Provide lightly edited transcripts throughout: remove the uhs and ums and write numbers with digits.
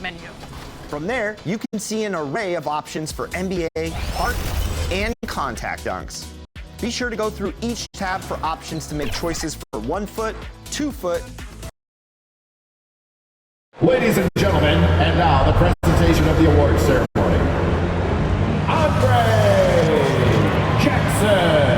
menu. From there, you can see an array of options for NBA, park, and contact dunks. Be sure to go through each tab for options to make choices for 1 foot, 2 foot. Ladies and gentlemen, and now the presentation of the awards ceremony. Andre Jackson.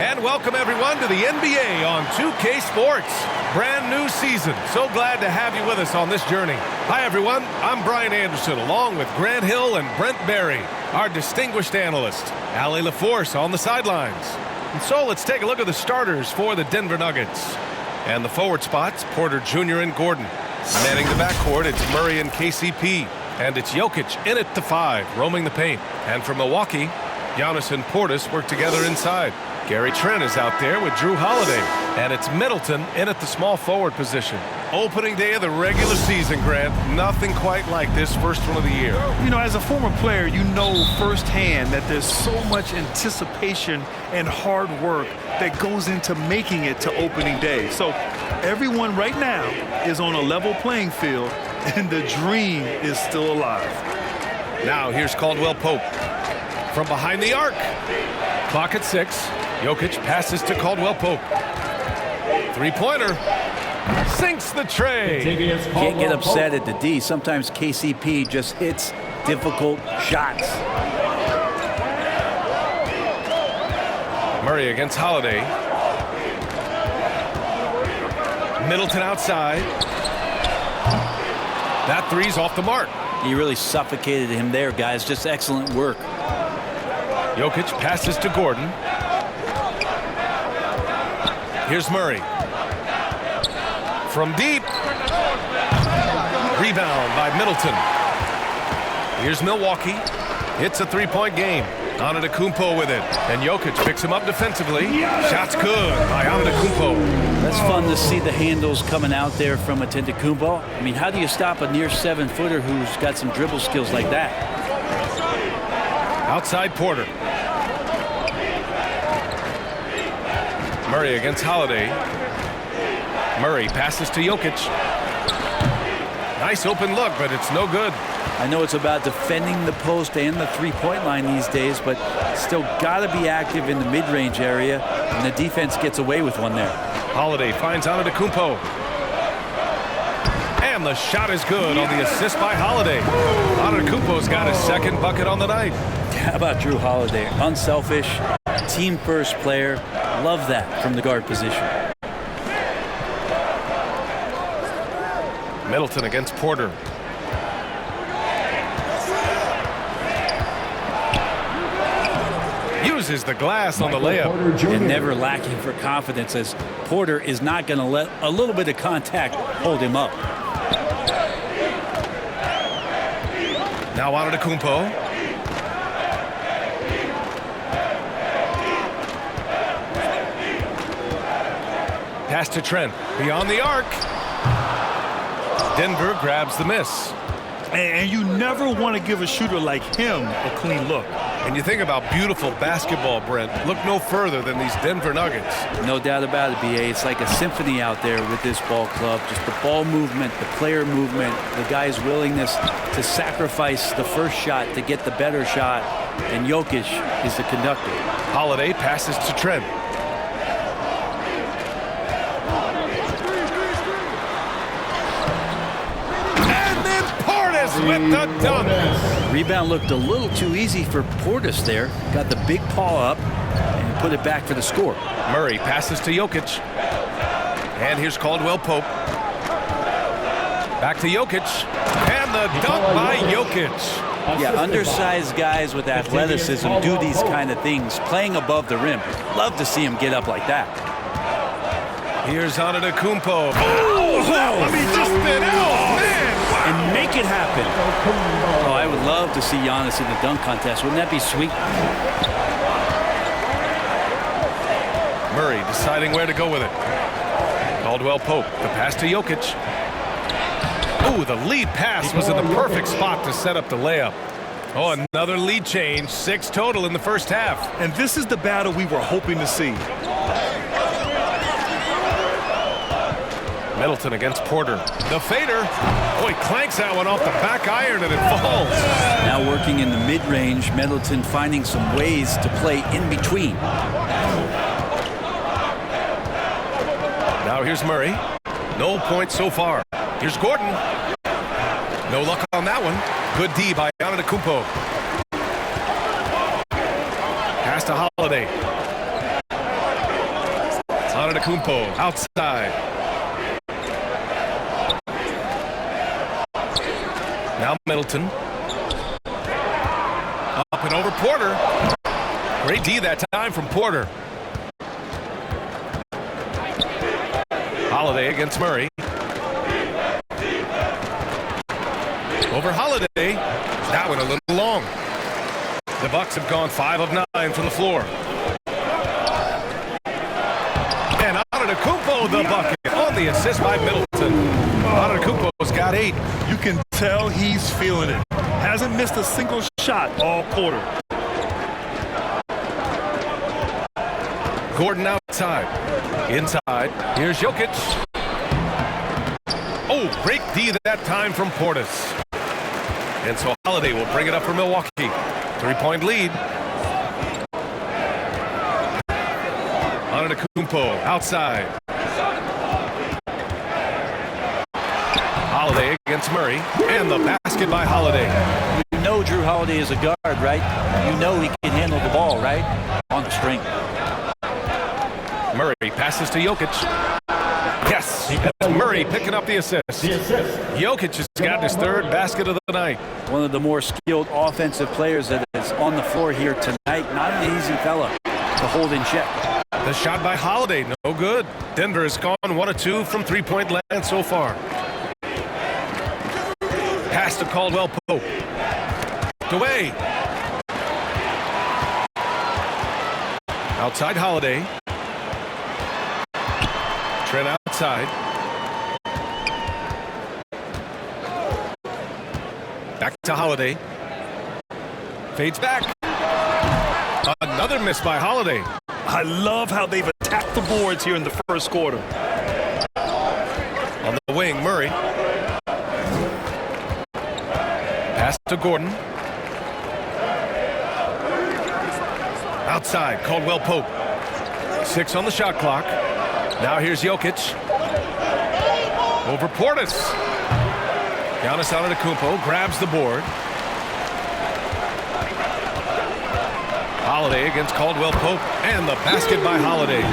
And welcome everyone to the NBA on 2K Sports. Brand new season. So glad to have you with us on this journey. Hi everyone, I'm Brian Anderson along with Grant Hill and Brent Barry, our distinguished analyst, Allie LaForce on the sidelines. And so let's take a look at the starters for the Denver Nuggets. And the forward spots, Porter Jr. and Gordon. Manning the backcourt, it's Murray and KCP. And it's Jokic in at the 5, roaming the paint. And for Milwaukee, Giannis and Portis work together inside. Gary Trent is out there with Drew Holiday. And it's Middleton in at the small forward position. Opening day of the regular season, Grant. Nothing quite like this first one of the year. You know, as a former player, you know firsthand that there's so much anticipation and hard work that goes into making it to opening day. So everyone right now is on a level playing field, and the dream is still alive. Now here's Caldwell Pope. From behind the arc. Clock at 6. Jokic passes to Caldwell Pope. Three-pointer. Sinks the tray. Can't get upset at the D. Sometimes KCP just hits difficult shots. Murray against Holiday. Middleton outside. That three's off the mark. He really suffocated him there, guys. Just excellent work. Jokic passes to Gordon. Here's Murray. From deep. Rebound by Middleton. Here's Milwaukee. It's a three-point game. Antetokounmpo with it. And Jokic picks him up defensively. Shot's good by Antetokounmpo. That's fun to see the handles coming out there from Antetokounmpo. I mean, how do you stop a near 7-footer who's got some dribble skills like that? Outside Porter. Murray against Holiday. Murray passes to Jokic. Nice open look, but it's no good. I know it's about defending the post and the three-point line these days, but still got to be active in the mid-range area, and the defense gets away with one there. Holiday finds Antetokounmpo. And And the shot is good on the assist by Holiday. Antetokounmpo's got his second bucket on the night. How about Drew Holiday? Unselfish, team-first player. Love that from the guard position. Middleton against Porter. Uses the glass on the layup. And never lacking for confidence, as Porter is not going to let a little bit of contact hold him up. Now Antetokounmpo. Pass to Trent. Beyond the arc. Denver grabs the miss. And you never want to give a shooter like him a clean look. And you think about beautiful basketball, Brent. Look no further than these Denver Nuggets. No doubt about it, BA. It's like a symphony out there with this ball club. Just the ball movement, the player movement, the guy's willingness to sacrifice the first shot to get the better shot. And Jokic is the conductor. Holiday passes to Trent. With the dunk. Rebound looked a little too easy for Portis there. Got the big paw up and put it back for the score. Murray passes to Jokic. And here's Caldwell Pope. Back to Jokic. And the dunk by Jokic. Yeah, undersized guys with athleticism do these kind of things, playing above the rim. Love to see him get up like that. Here's Antetokounmpo. Oh, that one he just spit out, man. And make it happen. Oh, I would love to see Giannis in the dunk contest. Wouldn't that be sweet? Murray deciding where to go with it. Caldwell Pope. The pass to Jokic. Oh, the lead pass was in the perfect spot to set up the layup. Oh, another lead change. 6 total in the first half. And this is the battle we were hoping to see. Middleton against Porter. The fader. Boy, clanks that one off the back iron and it falls. Now working in the mid-range, Middleton finding some ways to play in between. Now here's Murray. No points so far. Here's Gordon. No luck on that one. Good D by Antetokounmpo. Pass to Holiday. Antetokounmpo outside. Now Middleton. Up and over Porter. Great D that time from Porter. Holiday against Murray. Over Holiday. That one a little long. The Bucks have gone 5 of 9 from the floor. And Antetokounmpo the bucket on the assist by Middleton. Antetokounmpo's got 8. You can tell he's feeling it. Hasn't missed a single shot all quarter. Gordon outside. Inside. Here's Jokic. Oh, great D that time from Portis. And so Holiday will bring it up for Milwaukee. 3-point lead. Antetokounmpo outside. Holiday against Murray. And the basket by Holiday. You know Drew Holiday is a guard, right? You know he can handle the ball, right? On the string. Murray passes to Jokic. Yes, that's Murray picking up the assist. Jokic has got his 3rd basket of the night. One of the more skilled offensive players that is on the floor here tonight. Not an easy fella to hold in check. The shot by Holiday, no good. Denver has gone 1 of 2 from 3-point land so far. Pass to Caldwell Pope. Away. Outside Holiday. Trent outside. Back to Holiday. Fades back. Another miss by Holiday. I love how they've attacked the boards here in the first quarter. On the wing, Murray. Pass to Gordon. Outside, Caldwell Pope. 6 on the shot clock. Now here's Jokic. Over Portis. Giannis Antetokounmpo grabs the board. Holiday against Caldwell Pope, and the basket by Holiday.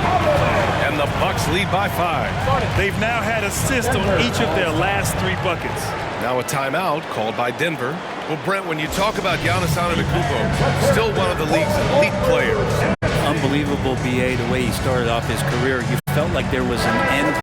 And the Bucks lead by 5. They've now had assists on each of their last 3 buckets. Now a timeout called by Denver. Well, Brent, when you talk about Giannis Antetokounmpo, still one of the league's elite players. Unbelievable, BA, the way he started off his career. You felt like there was an end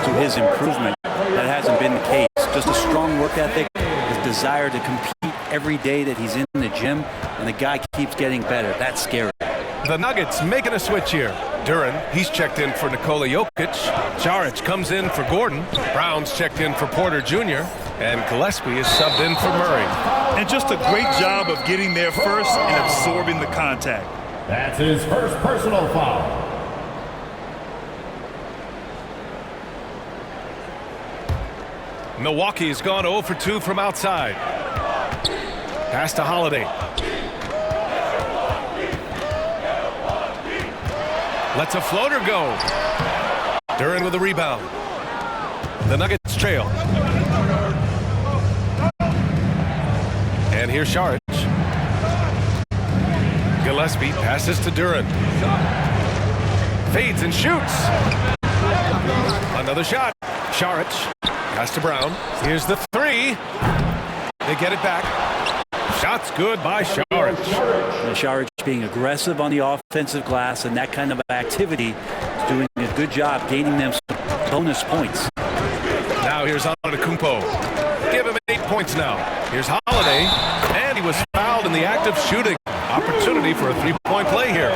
to his improvement. That hasn't been the case. Just a strong work ethic, his desire to compete every day that he's in the gym, and the guy keeps getting better. That's scary. The Nuggets making a switch here. Duren, he's checked in for Nikola Jokic. Saric comes in for Gordon. Brown's checked in for Porter Jr. And Gillespie is subbed in for Murray. And just a great job of getting there first and absorbing the contact. That's his first personal foul. Milwaukee's gone 0 for 2 from outside. Pass to Holiday. Lets a floater go. Duren with a rebound. The Nuggets trail. And here's Saric. Gillespie passes to Duren. Fades and shoots. Another shot. Saric. Pass to Brown. Here's the 3. They get it back. Shot's good by Saric. Saric being aggressive on the offensive glass, and that kind of activity is doing a good job gaining them some bonus points. Now here's Antetokounmpo. Give him 8 points now. Here's Holiday, and he was fouled in the act of shooting. Opportunity for a 3-point play here.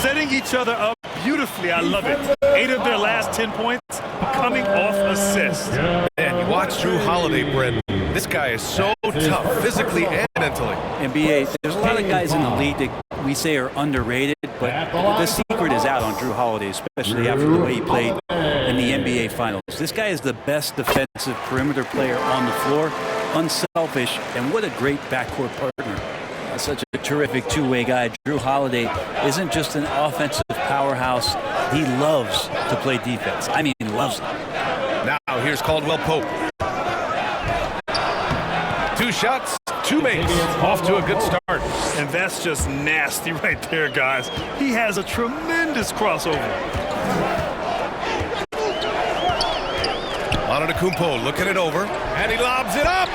Setting each other up beautifully. I love it. 8 of their last 10 points coming off assists. And you watch Drew Holiday, Brent. This guy is so tough, physically and mentally. NBA, there's a lot of guys in the league that we say are underrated, but the secret is out on Drew Holiday, especially after the way he played in the NBA Finals. This guy is the best defensive perimeter player on the floor, unselfish, and what a great backcourt partner. Such a terrific two-way guy. Drew Holiday isn't just an offensive powerhouse. He loves to play defense. I mean, he loves it. Now here's Caldwell Pope. 2 shots, 2 makes. Off to a good start. And that's just nasty right there, guys. He has a tremendous crossover. Antetokounmpo looking it over, and he lobs it up.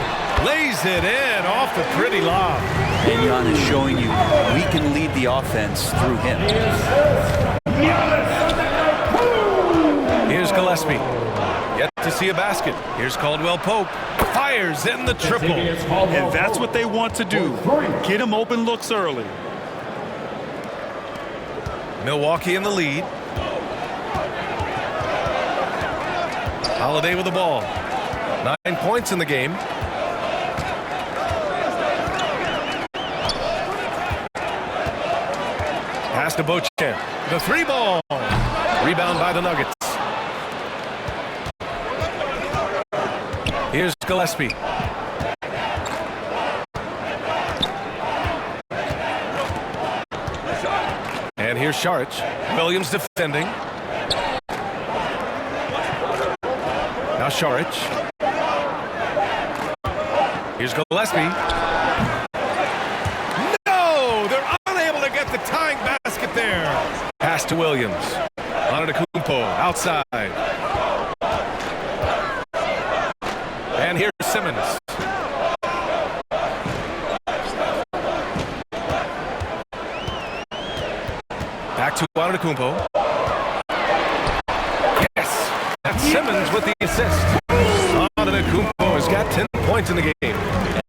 Lays it in off the pretty lob. And Giannis is showing you we can lead the offense through him. Here's Gillespie. Yet to see a basket. Here's Caldwell Pope. Fires in the triple. And that's what they want to do. Get him open looks early. Milwaukee in the lead. Holiday with the ball. 9 points in the game. Pass to Beauchamp. The 3-ball. Rebound by the Nuggets. Here's Gillespie. And here's Saric. Williams defending. Now Saric. Here's Gillespie. No! They're unable to get the tying basket there. Pass to Williams. Antetokounmpo outside. And here's Simmons. Back to Antetokounmpo. Yes! That's Simmons with the assist. Antetokounmpo has got 10 points in the game.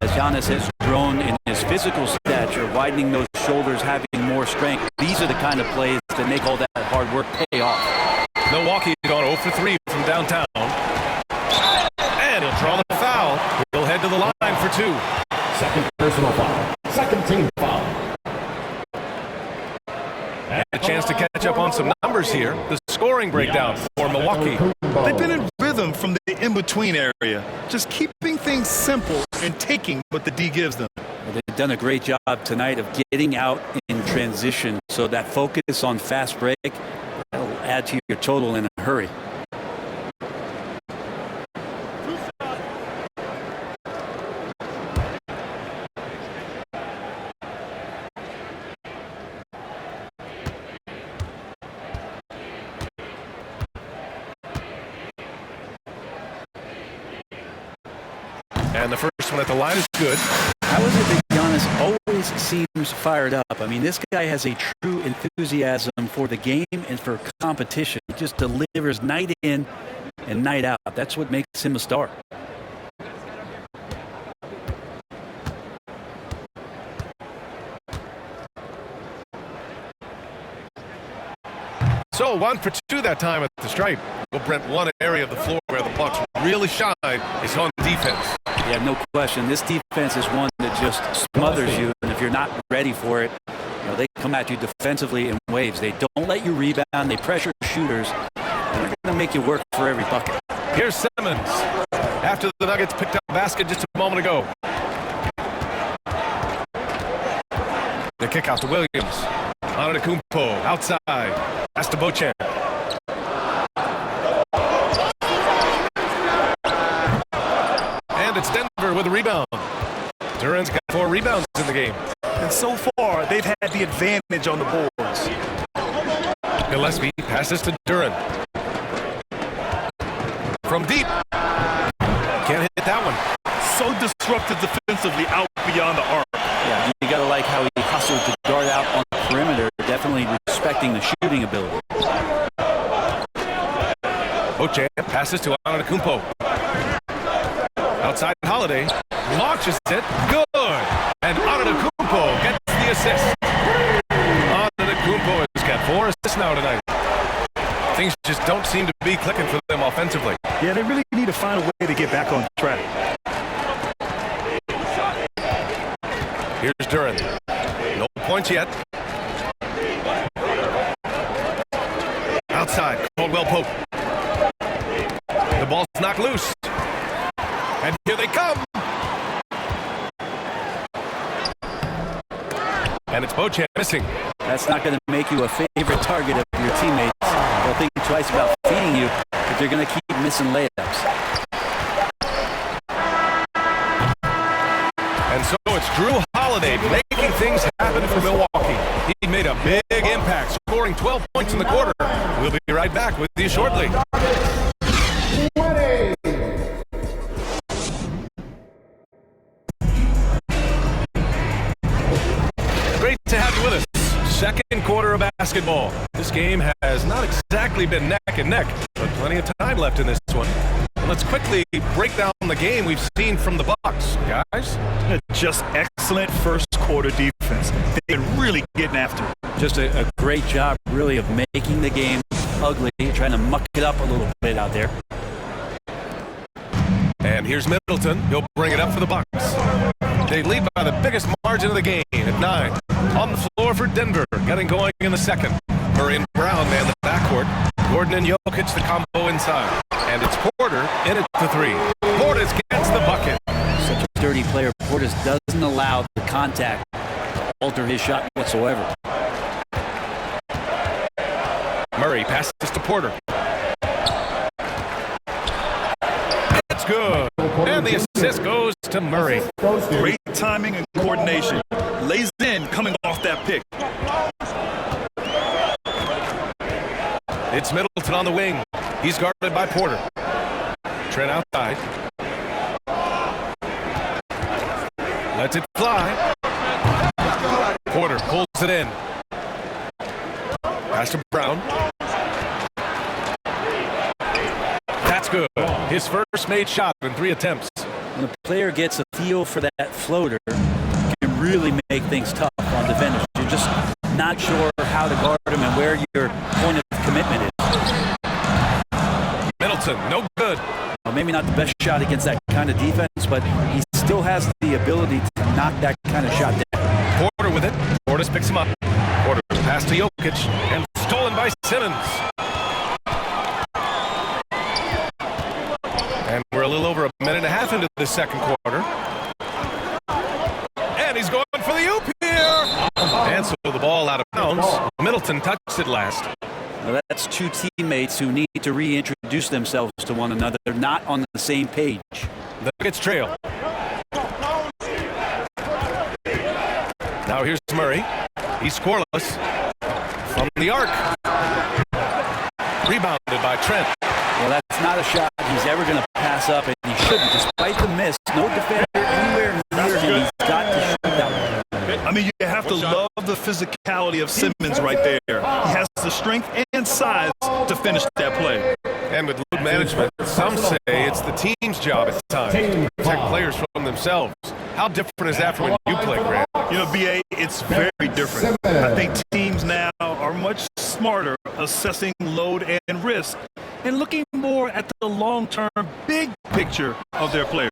As Giannis has grown in his physical stature, widening those shoulders, having more strength, these are the kind of plays that make all that hard work pay off. Milwaukee gone 0 for 3 from downtown. And he'll draw the foul. He'll head to the line for 2. Second personal foul. Second team foul. And a chance to catch up on some numbers here. The scoring breakdown for Milwaukee. They've been in rhythm from the in-between area, just keeping things simple and taking what the D gives them. They've done a great job tonight of getting out in transition, so that focus on fast break will add to your total in a hurry. And the first one at the line is good. How is it that Giannis always seems fired up? I mean, this guy has a true enthusiasm for the game and for competition. He just delivers night in and night out. That's what makes him a star. So 1 for 2 that time at the stripe. Well, Brent, one area of the floor where the Bucks really shine is on defense. Yeah, no question. This defense is one that just smothers you, and if you're not ready for it, they come at you defensively in waves. They don't let you rebound. They pressure shooters, and they're going to make you work for every bucket. Here's Simmons after the Nuggets picked up a basket just a moment ago. The kick out to Williams. Antetokounmpo outside. Pass to Beauchamp. And it's Denver with a rebound. Duran's got 4 rebounds in the game. And so far, they've had the advantage on the boards. Gillespie passes to Duran. From deep. Can't hit that one. So disruptive defensively out beyond the arc. Yeah, you got to like how he hustled to guard out on the perimeter, definitely respecting the shooting ability. Beauchamp passes to Antetokounmpo. Outside Holiday launches it. Good. And Antetokounmpo gets the assist. Antetokounmpo has got 4 assists now tonight. Things just don't seem to be clicking for them offensively. Yeah, they really need to find a way to get back on track. Here's Duran. No points yet. Outside, Caldwell Pope. The ball's knocked loose. And here they come. And it's Beauchamp missing. That's not going to make you a favorite target of your teammates. They'll think twice about feeding you if you're going to keep missing layups. And so it's Drew Holiday making things happen for Milwaukee. He made a big impact, scoring 12 points in the quarter. We'll be right back with you shortly. Great to have you with us. Second quarter of basketball. This game has not exactly been neck and neck, but plenty of time left in this one. Let's quickly break down the game we've seen from the Bucks, guys. Just excellent first quarter defense. They're really getting after it. Just a great job, really, of making the game ugly, trying to muck it up a little bit out there. And here's Middleton. He'll bring it up for the Bucks. They lead by the biggest margin of the game at 9. On the floor for Denver, getting going in the second. Murray and Brown man the backcourt. Gordon and Jokic the combo inside. And it's Porter in it to 3. Portis gets the bucket. Such a dirty player. Portis doesn't allow the contact to alter his shot whatsoever. Murray passes to Porter. That's good. And the assist goes to Murray. Great timing and coordination. Lays in coming off that pick. It's Middleton on the wing. He's guarded by Porter. Trent outside. Lets it fly. Porter pulls it in. Pass to Brown. That's good. His first made shot in 3 attempts. When a player gets a feel for that floater, it can really make things tough on defenders. You're just not sure how to guard him and where your point of commitment is. Middleton, no good. Well, maybe not the best shot against that kind of defense, but he still has the ability to knock that kind of shot down. Porter with it. Portis picks him up. Porter pass to Jokic and stolen by Simmons. And we're a little over a minute and a half into the second quarter. And he's going for the oop here. And so the ball out of bounds. Middleton touched it last. Well, that's 2 teammates who need to reintroduce themselves to one another. They're not on the same page. The Nuggets trail. Now here's Murray. He's scoreless. From the arc. Rebounded by Trent. Well, that's not a shot he's ever going to pass up, and he shouldn't. Despite the miss. No defender anywhere near him. He's got to shoot that one. I mean, you have to love the physicality of Simmons right there. He has the strength and size to finish that play. And with load management, some say it's the team's job at times to protect players from themselves. How different is that from when you play, Grant? You know, BA, it's very different. I think teams now are much smarter assessing load and risk and looking more at the long-term big picture of their players.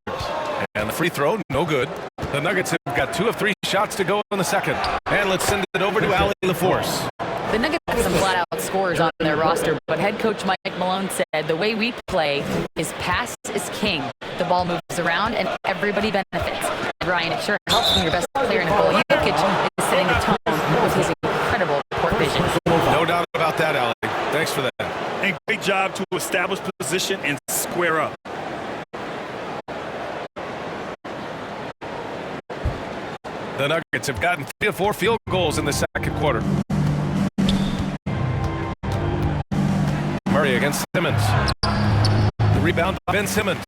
And the free throw, no good. The Nuggets have got 2 of 3 shots to go in the second. And let's send it over to Allie LaForce. The Nuggets have some flat-out scorers on their roster, but head coach Mike Malone said the way we play is pass is king. The ball moves around and everybody benefits. Brian, it sure helps when your best player, Nikola Jokic, is setting the tone with his incredible court vision. No doubt about that, Allie. Thanks for that. And great job to establish position and square up. The Nuggets have gotten 3 of 4 field goals in the second quarter. Murray against Simmons. The rebound by Ben Simmons.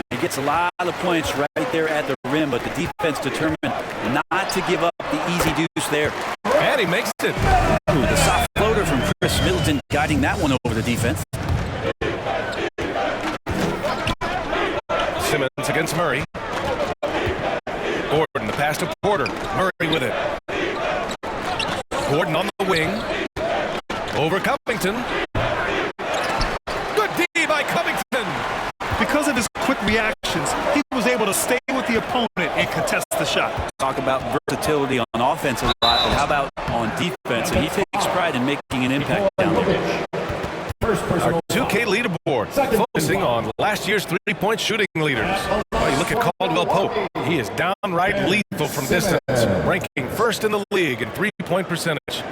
He gets a lot of points right there at the rim, but the defense determined not to give up the easy deuce there. And he makes it. Ooh, the soft floater from Chris Middleton guiding that one over the defense. Simmons against Murray. Gordon, the pass to Porter. Murray with it. Gordon on the wing. Over Covington. Good D by Covington. Because of his quick reactions, he was able to stay with the opponent and contest the shot. Talk about versatility on offense a lot, but how about on defense? And he takes pride in making an impact down there. Our 2K leaderboard, focusing on last year's three-point shooting leaders. Well, you look at Caldwell Pope. He is downright lethal from distance, ranking first in the league in three-point percentage.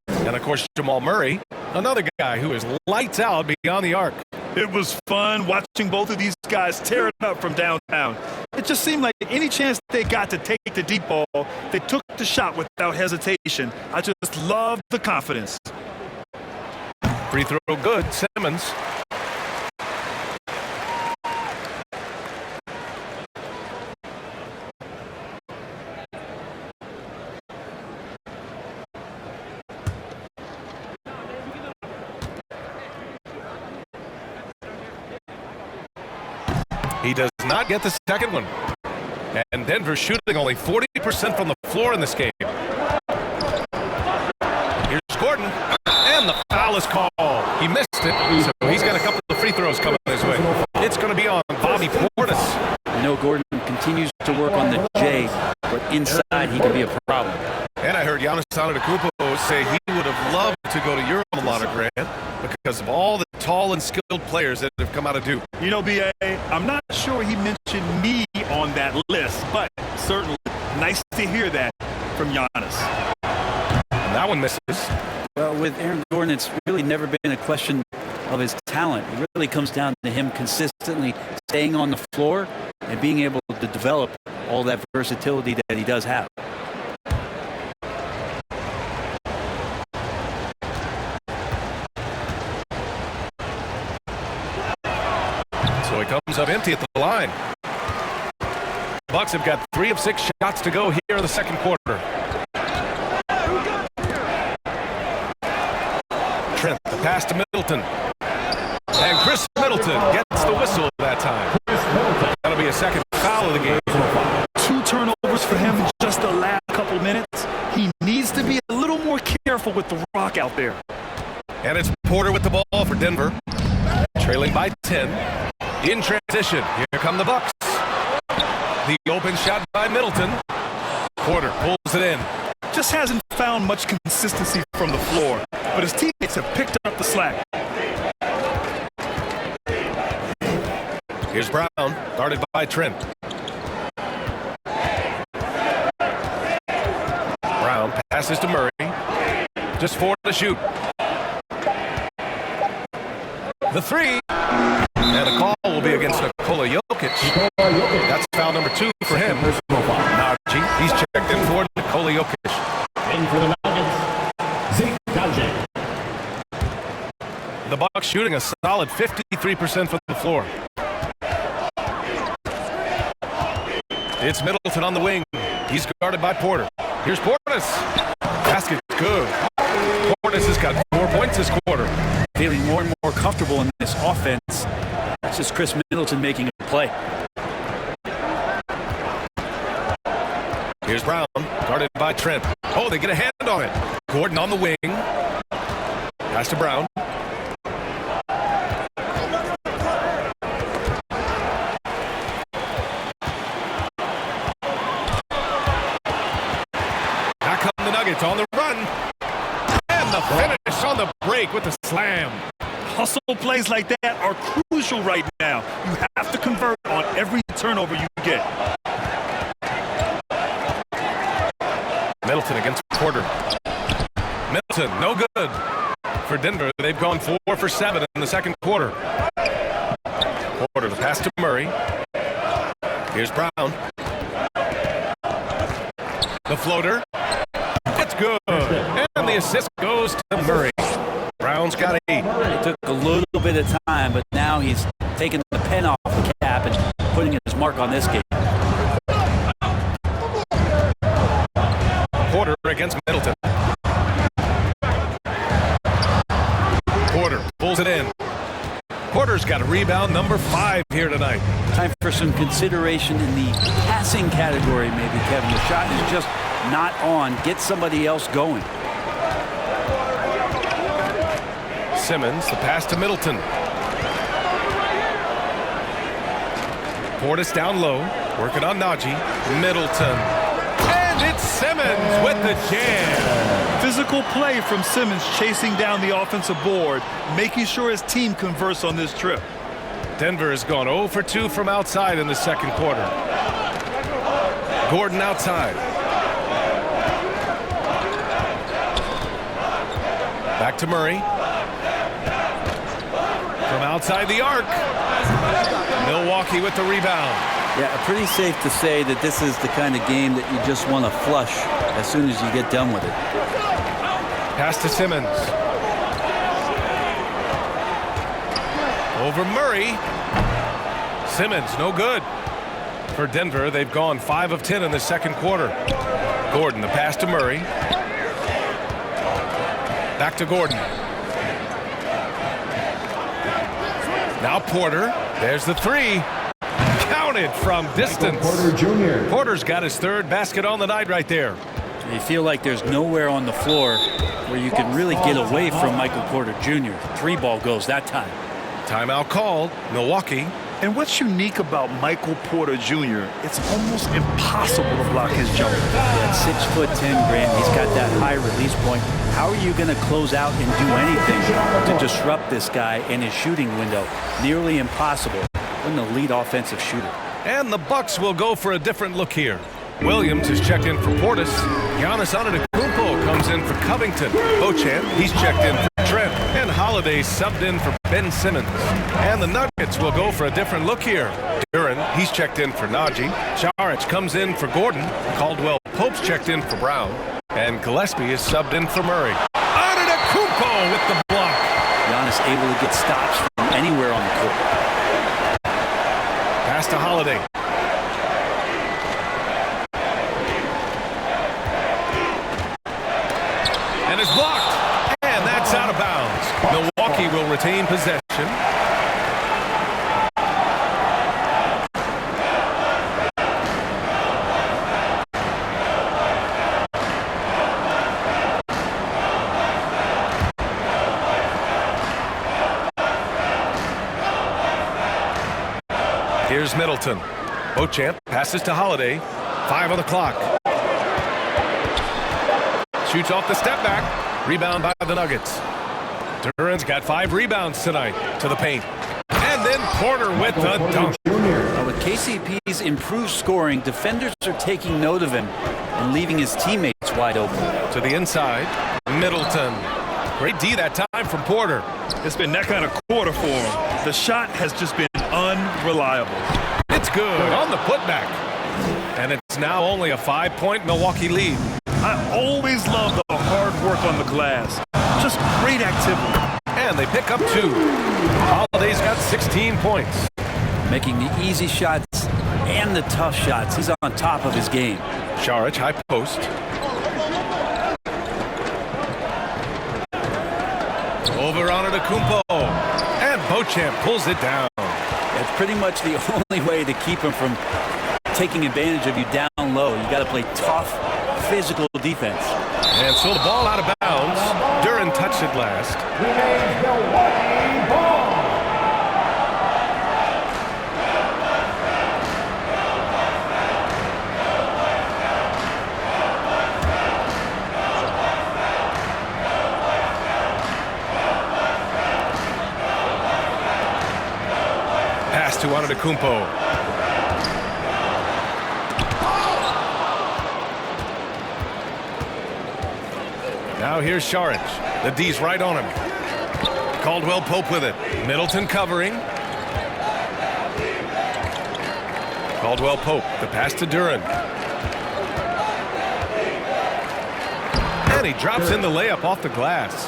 And, of course, Jamal Murray, another guy who is lights out beyond the arc. It was fun watching both of these guys tear it up from downtown. It just seemed like any chance they got to take the deep ball, they took the shot without hesitation. I just love the confidence. Free throw good, Simmons. He does not get the second one. And Denver shooting only 40% from the floor in this game. Here's Gordon. And the foul is called. He missed it, so he's got a couple of free throws coming his way. It's going to be on Bobby Portis. I know Gordon continues to work on the J, but inside he can be a problem. And I heard Giannis Antetokounmpo say he would have loved to go to your alma mater, Grant, because of all the tall and skilled players that have come out of Duke. You know, B.A., I'm not sure he mentioned me on that list, but certainly nice to hear that from Giannis. And that one misses. Well, with Aaron Gordon, it's really never been a question of his talent. It really comes down to him consistently staying on the floor and being able to develop all that versatility that he does have. So he comes up empty at the line. Bucks have got 3 of 6 shots to go here in the second quarter. Trent, the pass to Middleton. And Chris Middleton gets the whistle that time. That'll be a second foul of the game. 2 turnovers for him in just the last couple minutes. He needs to be a little more careful with the rock out there. And it's Porter with the ball for Denver. Trailing by 10. In transition, here come the Bucks. The open shot by Middleton. Porter pulls it in. Just hasn't found much consistency from the floor, but his teammates have picked up the slack. Here's Brown, guarded by Trent. Brown passes to Murray. Just 4 to shoot. The 3. And the call will be against Nikola Jokic. That's foul number 2 for him. Najee, he's checked in for Nikola Jokic. In for the Nuggets, Zeke Dodging. The Bucks shooting a solid 53% from the floor. It's Middleton on the wing. He's guarded by Porter. Here's Portis. Basket's good. Portis has got 4 points this quarter. Feeling more and more comfortable in this offense. That's just Chris Middleton making a play. Here's Brown, guarded by Trent. Oh, they get a hand on it. Gordon on the wing. Pass to Brown. Back come the Nuggets on the run. And the finish on the break with the slam. Hustle plays like that are crucial right now. You have to convert on every turnover you get. Middleton against Porter. Middleton, no good. For Denver, they've gone 4 for 7 in the second quarter. Porter, the pass to Murray. Here's Brown. The floater. It's good. And the assist goes to Murray. Brown's got 8. It took a little bit of time, but now he's taking the pen off the cap and putting his mark on this game. Porter against Middleton. Porter pulls it in. Porter's got a rebound number 5 here tonight. Time for some consideration in the passing category, maybe, Kevin. The shot is just not on. Get somebody else going. Simmons, the pass to Middleton. Portis down low, working on Najee. Middleton. And it's Simmons with the jam. Physical play from Simmons chasing down the offensive board, making sure his team converts on this trip. Denver has gone 0 for 2 from outside in the second quarter. Gordon outside. Back to Murray. From outside the arc. Milwaukee with the rebound. Yeah, pretty safe to say that this is the kind of game that you just want to flush as soon as you get done with it. Pass to Simmons. Over Murray. Simmons, no good. For Denver, they've gone 5 of 10 in the second quarter. Gordon, the pass to Murray. Back to Gordon. Now Porter. There's the 3. Counted from distance. Porter Jr. Porter's got his 3rd basket on the night right there. You feel like there's nowhere on the floor where you can really get away from Michael Porter Jr. 3 ball goes that time. Timeout called. Milwaukee. And what's unique about Michael Porter Jr., it's almost impossible to block his jumper. At 6'10", Grant, he's got that high release point. How are you going to close out and do anything to disrupt this guy in his shooting window? Nearly impossible. When the lead offensive shooter. And the Bucks will go for a different look here. Williams is checked in for Portis. Giannis Antetokounmpo comes in for Covington. Beauchamp, he's checked in for Trent. And Holiday subbed in for Ben Simmons. And the Nuggets will go for a different look here. Duran, he's checked in for Najee. Saric comes in for Gordon. Caldwell Pope's checked in for Brown. And Gillespie is subbed in for Murray. Antetokounmpo with the block. Giannis able to get stops from anywhere on the court. Pass to Holiday. And it's blocked. And that's out of bounds. Milwaukee will retain possession. Here's Middleton. Beauchamp passes to Holiday. 5 on the clock. Shoots off the step back. Rebound by the Nuggets. Duran's got 5 rebounds tonight to the paint. And then Porter with the dunk. Now with KCP's improved scoring, defenders are taking note of him and leaving his teammates wide open. To the inside. Middleton. Great D that time from Porter. It's been that kind of quarter for him. The shot has just been unreliable. It's good on the putback. And it's now only a 5-point Milwaukee lead. I always love the hard work on the glass. Just great activity. And they pick up 2. Holiday's got 16 points. Making the easy shots and and the tough shots. He's on top of his game. Saric, high post. Over on Antetokounmpo. And Beauchamp pulls it down. That's pretty much the only way to keep him from taking advantage of you down low. You got to play tough, physical defense. And so the ball out of bounds. Duren touched it last. Milwaukee ball. Pass to Antetokounmpo. Now here's Saric. The D's right on him. Caldwell Pope with it. Middleton covering. Caldwell Pope. The pass to Duren. And he drops in the layup off the glass.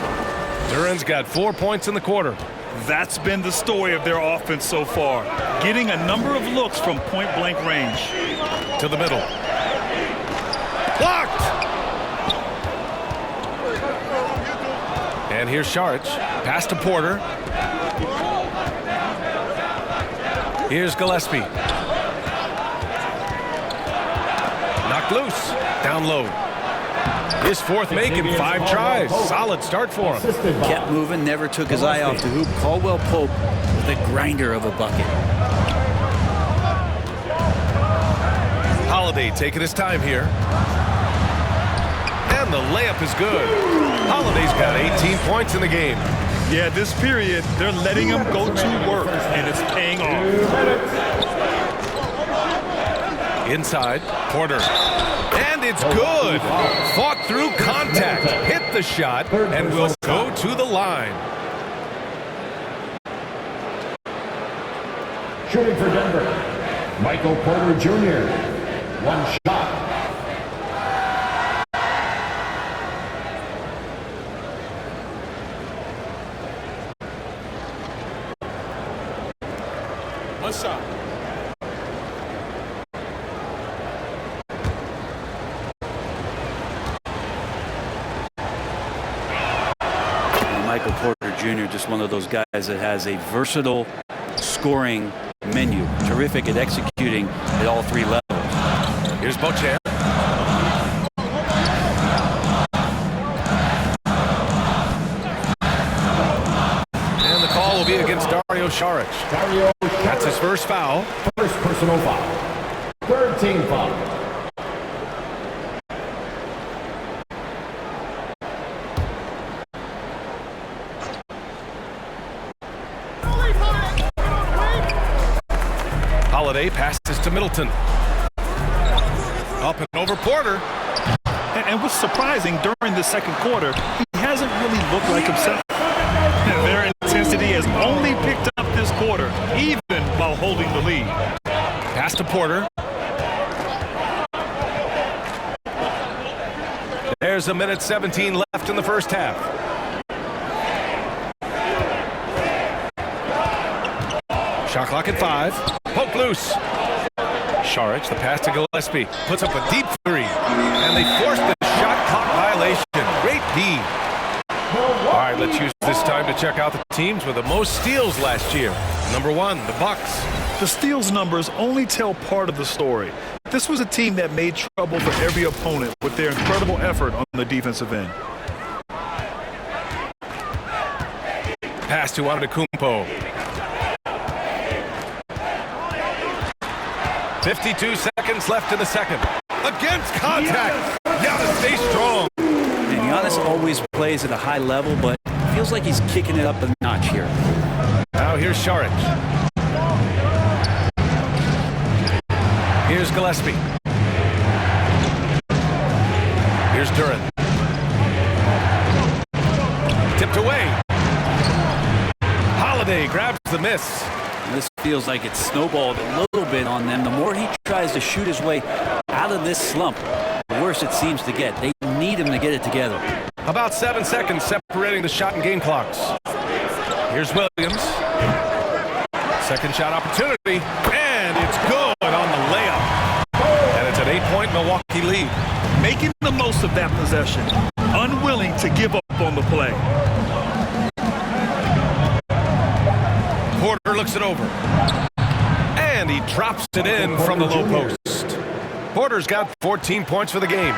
Duren's got 4 points in the quarter. That's been the story of their offense so far. Getting a number of looks from point-blank range. To the middle. Blocked! And here's Saric. Pass to Porter. Here's Gillespie. Knocked loose. Down low. His fourth make in 5 tries. Solid start for him. Kept moving, never took his eye off the hoop. Caldwell Pope with a grinder of a bucket. Holiday taking his time here. And the layup is good. Holiday's got 18 points in the game. Yeah, this period, they're letting him go to work, and it's paying off. Inside, Porter. And it's good. Fought through contact. Hit the shot and will go to the line. Shooting for Denver, Michael Porter Jr. One shot. What's up? Michael Porter Jr., just one of those guys that has a versatile scoring menu. Terrific at executing at all 3 levels. Here's Beauchamp. And the call will be against Dario Saric. That's his first foul. First personal foul. Third team foul. Holiday passes to Middleton. Up and over Porter. And what's surprising, during the second quarter, he hasn't really looked like himself. Their intensity has only picked up this quarter, even while holding the lead. Pass to Porter. There's a minute 17 left in the first half. Shot clock at 5. Poke loose. Saric, the pass to Gillespie. Puts up a deep 3. And they force the shot clock violation. Great D. All right, let's use this time to check out the teams with the most steals last year. Number 1, the Bucks. The steals numbers only tell part of the story. This was a team that made trouble for every opponent with their incredible effort on the defensive end. Pass to Antetokounmpo. 52 seconds left in the second. Against contact. Gotta stay strong. And Giannis always plays at a high level, but feels like he's kicking it up a notch here. Now here's Saric. Here's Gillespie. Here's Duren. Tipped away. Holiday grabs the miss. This feels like it's snowballed a little bit on them. The more he tries to shoot his way out of this slump, the worse it seems to get. They need him to get it together. About 7 seconds separating the shot and game clocks. Here's Williams. Second shot opportunity, and it's good on the layup. Milwaukee lead. Making the most of that possession. Unwilling to give up on the play. Porter looks it over. And he drops it in from the low post. Porter's got 14 points for the game.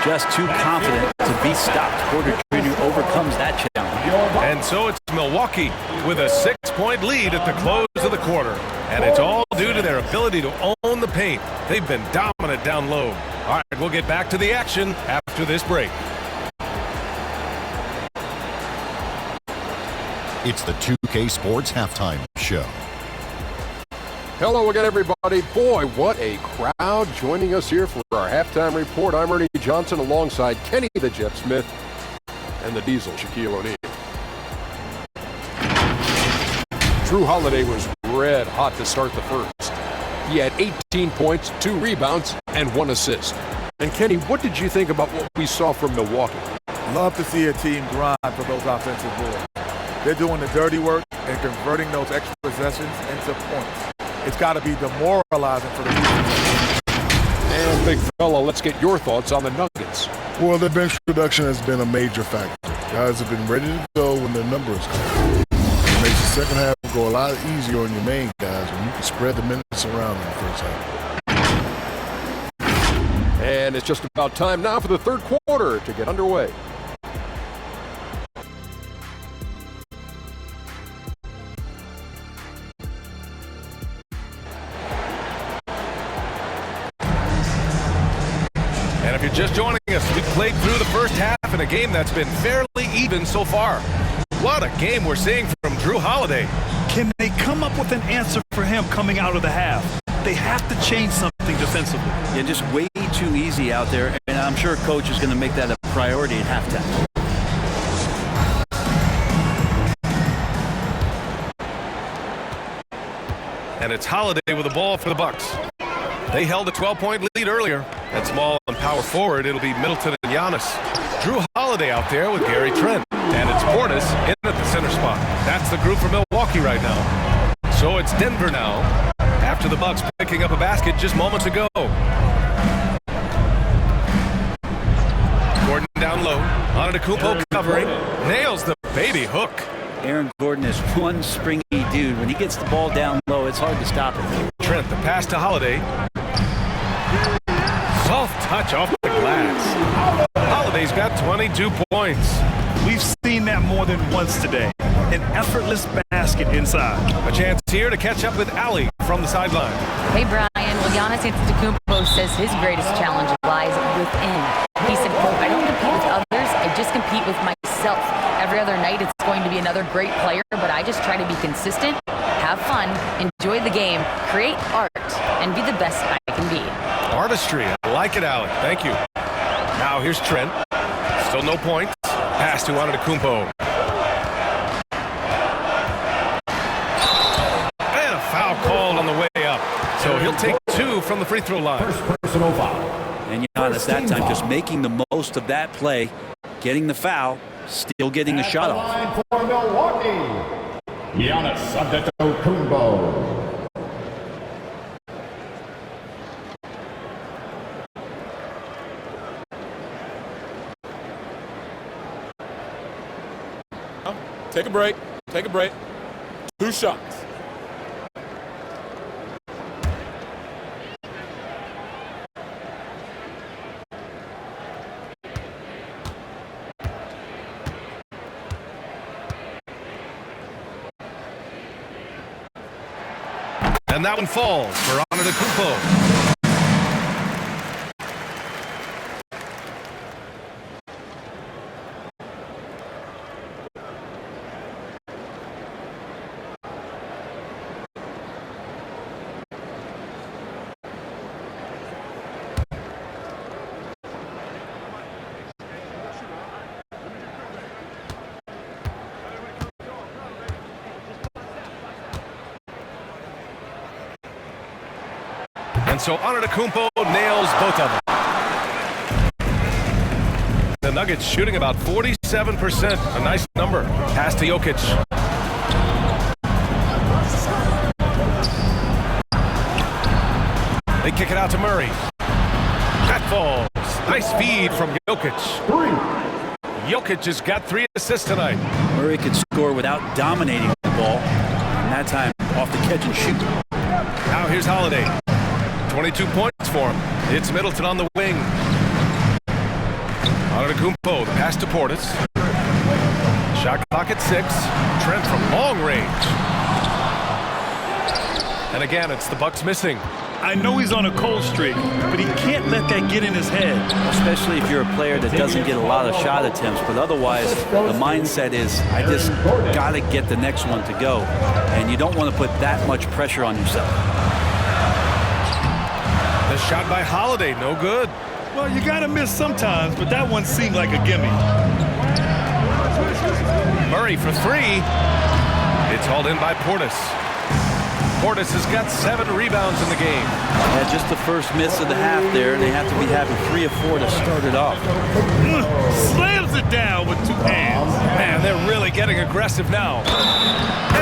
Just too confident to be stopped. Porter Jr. overcomes that challenge. And so it's Milwaukee with a 6-point lead at the close of the quarter. And it's all due to their ability to own the paint. They've been dominant down low. All right, we'll get back to the action after this break. It's the 2K Sports Halftime Show. Hello again, everybody. Boy, what a crowd joining us here for our halftime report. I'm Ernie Johnson alongside Kenny the Jet Smith and the Diesel, Shaquille O'Neal. Drew Holiday was red hot to start the first. He had 18 points, 2 rebounds, and 1 assist. And Kenny, what did you think about what we saw from Milwaukee? Love to see a team grind for those offensive boards. They're doing the dirty work and converting those extra possessions into points. It's got to be demoralizing for the defense. And big fella, let's get your thoughts on the Nuggets. Well, the bench production has been a major factor. Guys have been ready to go when their numbers come. It makes the second half go a lot easier on your main guys when you can spread the minutes around in the first half. And it's just about time now for the third quarter to get underway. And if you're just joining us, we played through the first half in a game that's been fairly even so far. What a game we're seeing from Drew Holiday. Can they come up with an answer for him coming out of the half? They have to change something defensively. Yeah, just way too easy out there, and I'm sure coach is going to make that a priority at halftime. And it's Holiday with the ball for the Bucks. They held a 12-point lead earlier. At small and power forward, it'll be Middleton and Giannis. Drew Holiday out there with Gary Trent. And it's Portis in at the center spot. That's the group for Milwaukee right now. So it's Denver now, after the Bucks picking up a basket just moments ago. Gordon down low. Antetokounmpo covering. Nails the baby hook. Aaron Gordon is one springy dude. When he gets the ball down low, it's hard to stop him. Trent, the pass to Holiday. Soft touch off the glass. Holiday's got 22 points. We've seen that more than once today. An effortless basket inside. A chance here to catch up with Ali from the sideline. Hey, Brian. Well, Giannis Antetokounmpo says his greatest challenge lies within. He said, quote, I don't compete with others. I just compete with myself. Every other night it's going to be another great player, but I just try to be consistent, have fun, enjoy the game, create art, and be the best I can be. Artistry. I like it, Ali. Thank you. Now here's Trent. Still no points. Pass to Antetokounmpo. And a foul called on the way up. So he'll take 2 from the free throw line. First personal foul. And Giannis that time just making the most of that play, getting the foul, still getting the shot off. Line for Milwaukee, Giannis Antetokounmpo. Take a break. Take a break. 2 shots. And that one falls for Antetokounmpo. And so Antetokounmpo nails both of them. The Nuggets shooting about 47%, a nice number. Pass to Jokic. They kick it out to Murray. That falls. Nice feed from Jokic. Jokic has got 3 assists tonight. Murray could score without dominating the ball. And that time off the catch and shoot. Now here's Holiday. 22 points for him. It's Middleton on the wing. Antetokounmpo, the pass to Portis. Shot clock at 6. Trent from long range. And again, it's the Bucks missing. I know he's on a cold streak, but he can't let that get in his head. Especially if you're a player that doesn't get a lot of shot attempts. But otherwise, the mindset is, I just got to get the next one to go. And you don't want to put that much pressure on yourself. The shot by Holiday, no good. Well, you got to miss sometimes, but that one seemed like a gimme. Murray for 3. It's hauled in by Portis. Portis has got 7 rebounds in the game. Yeah, just the first miss of the half there. They have to be having 3 or 4 to start it off. Slams it down with 2 hands. Man, they're really getting aggressive now.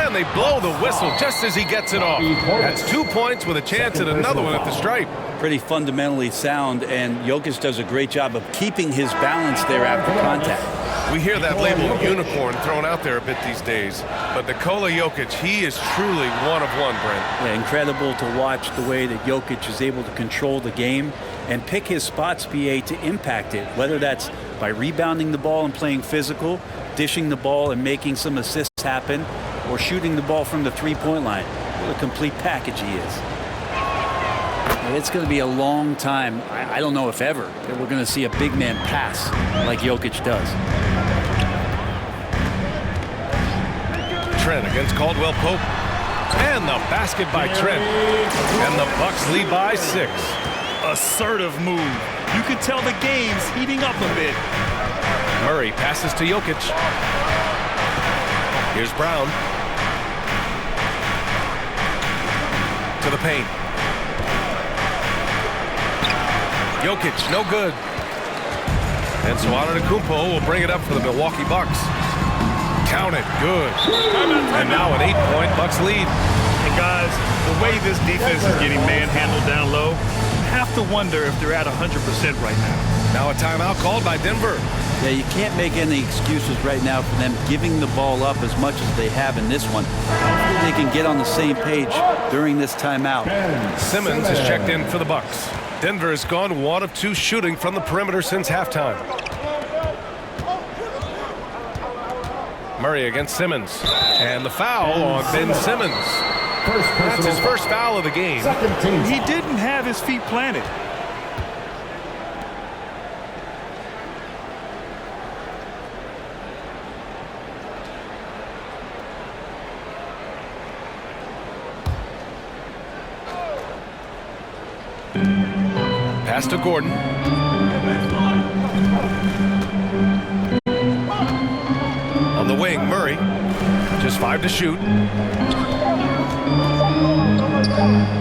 And they blow the whistle just as he gets it off. That's 2 points with a chance at another one at the stripe. Pretty fundamentally sound, and Jokic does a great job of keeping his balance there after contact. We hear that label unicorn thrown out there a bit these days. But Nikola Jokic, he is truly one of one, Brent. Yeah, incredible to watch the way that Jokic is able to control the game and pick his spots, BA, to impact it, whether that's by rebounding the ball and playing physical, dishing the ball and making some assists happen, or shooting the ball from the three-point line. What a complete package he is. It's going to be a long time, I don't know if ever, that we're going to see a big man pass like Jokic does. Trent against Caldwell Pope. And the basket by Trent. And the Bucks lead by 6. Assertive move. You can tell the game's heating up a bit. Murray passes to Jokic. Here's Brown. To the paint. Jokic, no good. And so Antetokounmpo will bring it up for the Milwaukee Bucks. Count it, good. And now an 8-point Bucks lead. And guys, the way this defense is getting manhandled down low, have to wonder if they're at 100% right now. Now a timeout called by Denver. Yeah, you can't make any excuses right now for them giving the ball up as much as they have in this one. Hopefully they can get on the same page during this timeout. Simmons is checked in for the Bucks. Denver has gone 1 of 2 shooting from the perimeter since halftime. Murray against Simmons. And the foul on Ben Simmons. That's his first foul of the game. He didn't have his feet planted. Pass to Gordon. On the wing, Murray. Just 5 to shoot.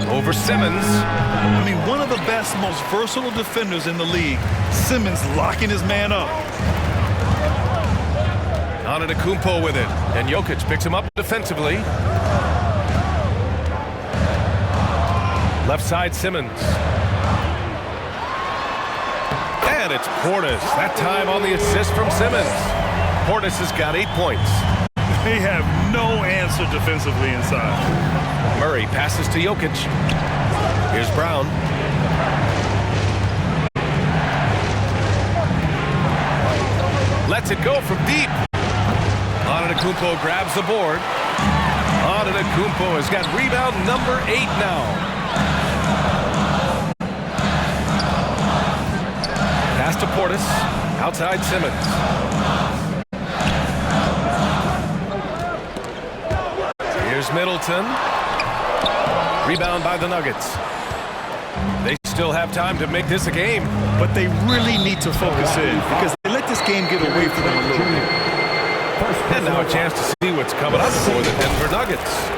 Over Simmons. I mean, one of the best, most versatile defenders in the league. Simmons locking his man up. Antetokounmpo with it. And Jokic picks him up defensively. Left side, Simmons. And it's Portis. That time on the assist from Simmons. Portis has got 8 points. They have no answer defensively inside. Murray passes to Jokic. Here's Brown. Lets it go from deep. Antetokounmpo grabs the board. Antetokounmpo has got rebound number 8 now. Pass to Portis. Outside Simmons. Here's Middleton. Rebound by the Nuggets. They still have time to make this a game. But they really need to focus in because they let this game get away from them a little bit. And now a chance to see what's coming up for the Denver Nuggets.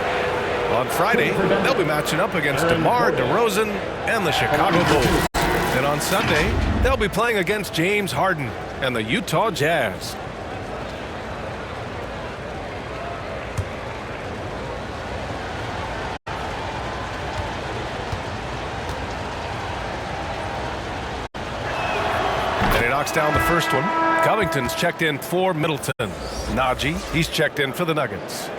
On Friday, they'll be matching up against DeMar DeRozan and the Chicago Bulls. Then on Sunday, they'll be playing against James Harden and the Utah Jazz. And he knocks down the first one. Covington's checked in for Middleton. Najee, he's checked in for the Nuggets.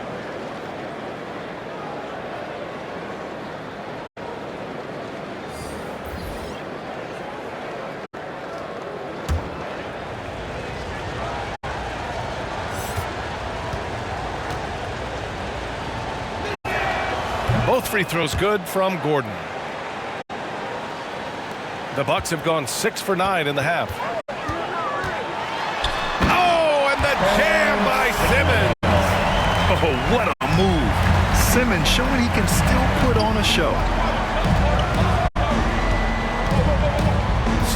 Both free throws good from Gordon. The Bucks have gone 6 for 9 in the half. Oh, and the jam by Simmons. Oh, what a move. Simmons showing he can still put on a show.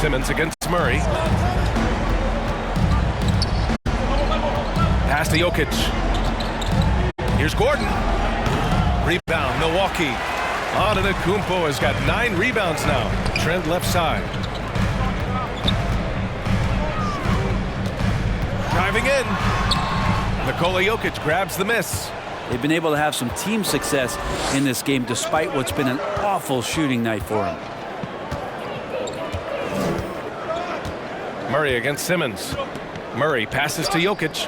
Simmons against Murray. Pass to Jokic. Here's Gordon. Rebound, Milwaukee. Antetokounmpo has got 9 rebounds now. Trent left side. Driving in. Nikola Jokic grabs the miss. They've been able to have some team success in this game despite what's been an awful shooting night for them. Murray against Simmons. Murray passes to Jokic.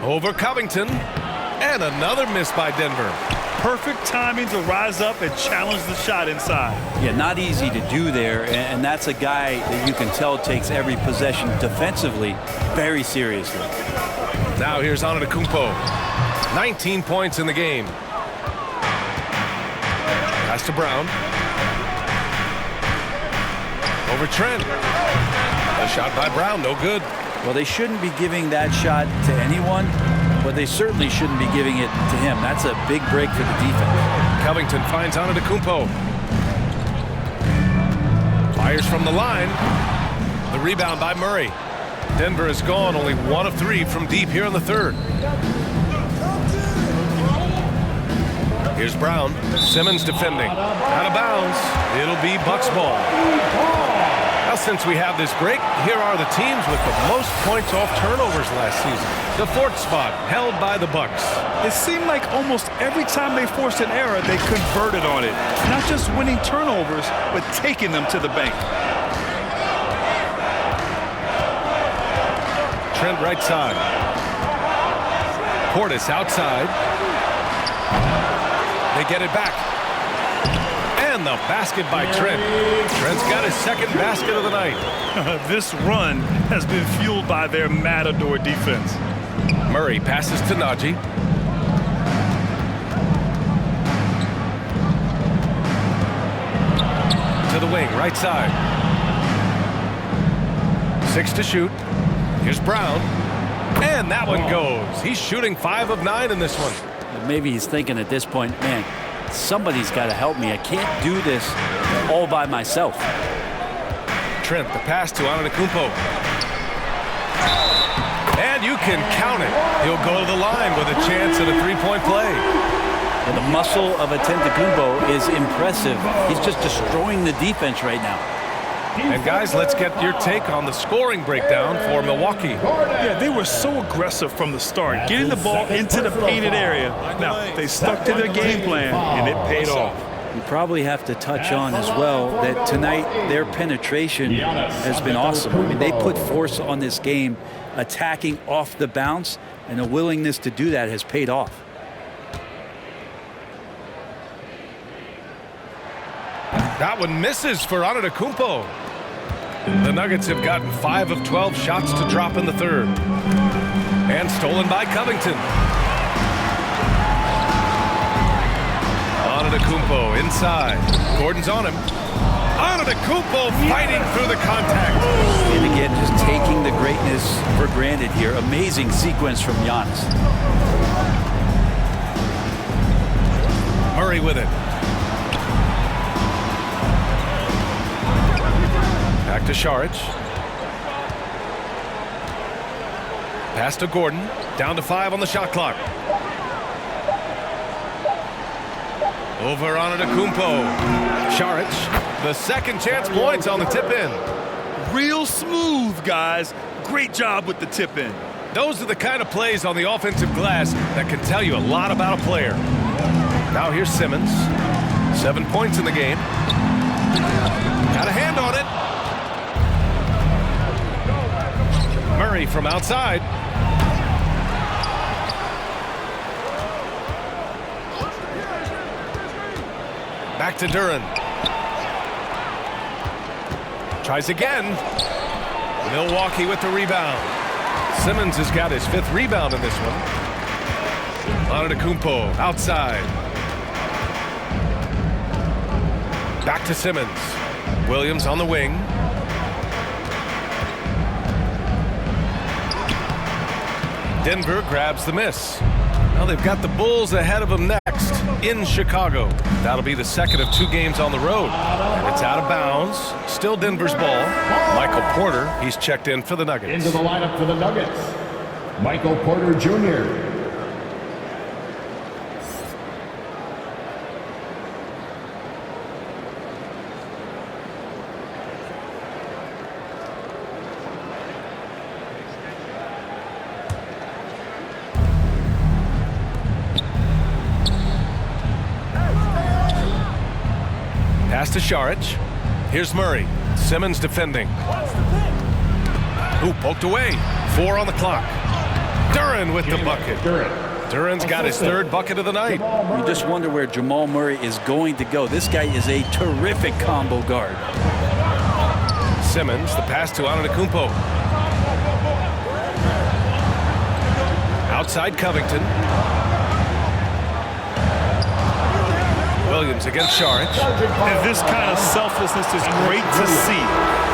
Over Covington. And another miss by Denver. Perfect timing to rise up and challenge the shot inside. Yeah, not easy to do there, and that's a guy that you can tell takes every possession defensively very seriously. Now here's Antetokounmpo. 19 points in the game. Pass to Brown. Over Trent. A shot by Brown, no good. Well, they shouldn't be giving that shot to anyone, but they certainly shouldn't be giving it to him. That's a big break for the defense. Covington finds Antetokounmpo. Fires from the line. The rebound by Murray. Denver has gone only 1 of 3 from deep here in the third. Here's Brown. Simmons defending. Out of bounds. It'll be Bucks ball. Now, since we have this break, here are the teams with the most points off turnovers last season. The 4th spot held by the Bucks. It seemed like almost every time they forced an error, they converted on it. Not just winning turnovers, but taking them to the bank. Trent right side. Portis outside. They get it back. And the basket by Trent. Trent's got his 2nd basket of the night. This run has been fueled by their matador defense. Murray passes to Najee. To the wing, right side. 6 to shoot. Here's Brown. And that one goes. He's shooting 5 of 9 in this one. Maybe he's thinking at this point, man, somebody's got to help me. I can't do this all by myself. Trent, the pass to Antetokounmpo. And you can count it. He'll go to the line with a chance at a 3-point play. And the muscle of Antetokounmpo is impressive. He's just destroying the defense right now. And guys, let's get your take on the scoring breakdown for Milwaukee. Yeah, they were so aggressive from the start, getting the ball into the painted area. Now, they stuck to their game plan, and it paid off. You probably have to touch on as well that tonight their penetration has been awesome. I mean, they put force on this game, attacking off the bounce, and the willingness to do that has paid off. That one misses for Antetokounmpo. The Nuggets have gotten 5 of 12 shots to drop in the third. And stolen by Covington. Antetokounmpo inside. Gordon's on him. Antetokounmpo fighting through the contact. And again, just taking the greatness for granted here. Amazing sequence from Giannis. Murray with it. Back to Šarić. Pass to Gordon. Down to 5 on the shot clock. Over Antetokounmpo. Šarić. The second chance points on the tip in. Real smooth, guys. Great job with the tip in. Those are the kind of plays on the offensive glass that can tell you a lot about a player. Now here's Simmons. 7 points in the game. Got a hand on it. from outside. Back to Duran. Tries again. Milwaukee with the rebound. Simmons has got his 5th rebound in this one. Antetokounmpo outside. Back to Simmons. Williams on the wing. Denver grabs the miss. Well, they've got the Bulls ahead of them next in Chicago. That'll be the second of 2 games on the road. And it's out of bounds. Still Denver's ball. Michael Porter, he's checked in for the Nuggets. Into the lineup for the Nuggets, Michael Porter Jr. Pass to Šarić. Here's Murray. Simmons defending. Ooh, poked away. 4 on the clock. Duran with the bucket. Duran's got his 3rd bucket of the night. You just wonder where Jamal Murray is going to go. This guy is a terrific combo guard. Simmons, the pass to Antetokounmpo. Outside Covington. Williams against Šarić. And this kind of selflessness is great to see.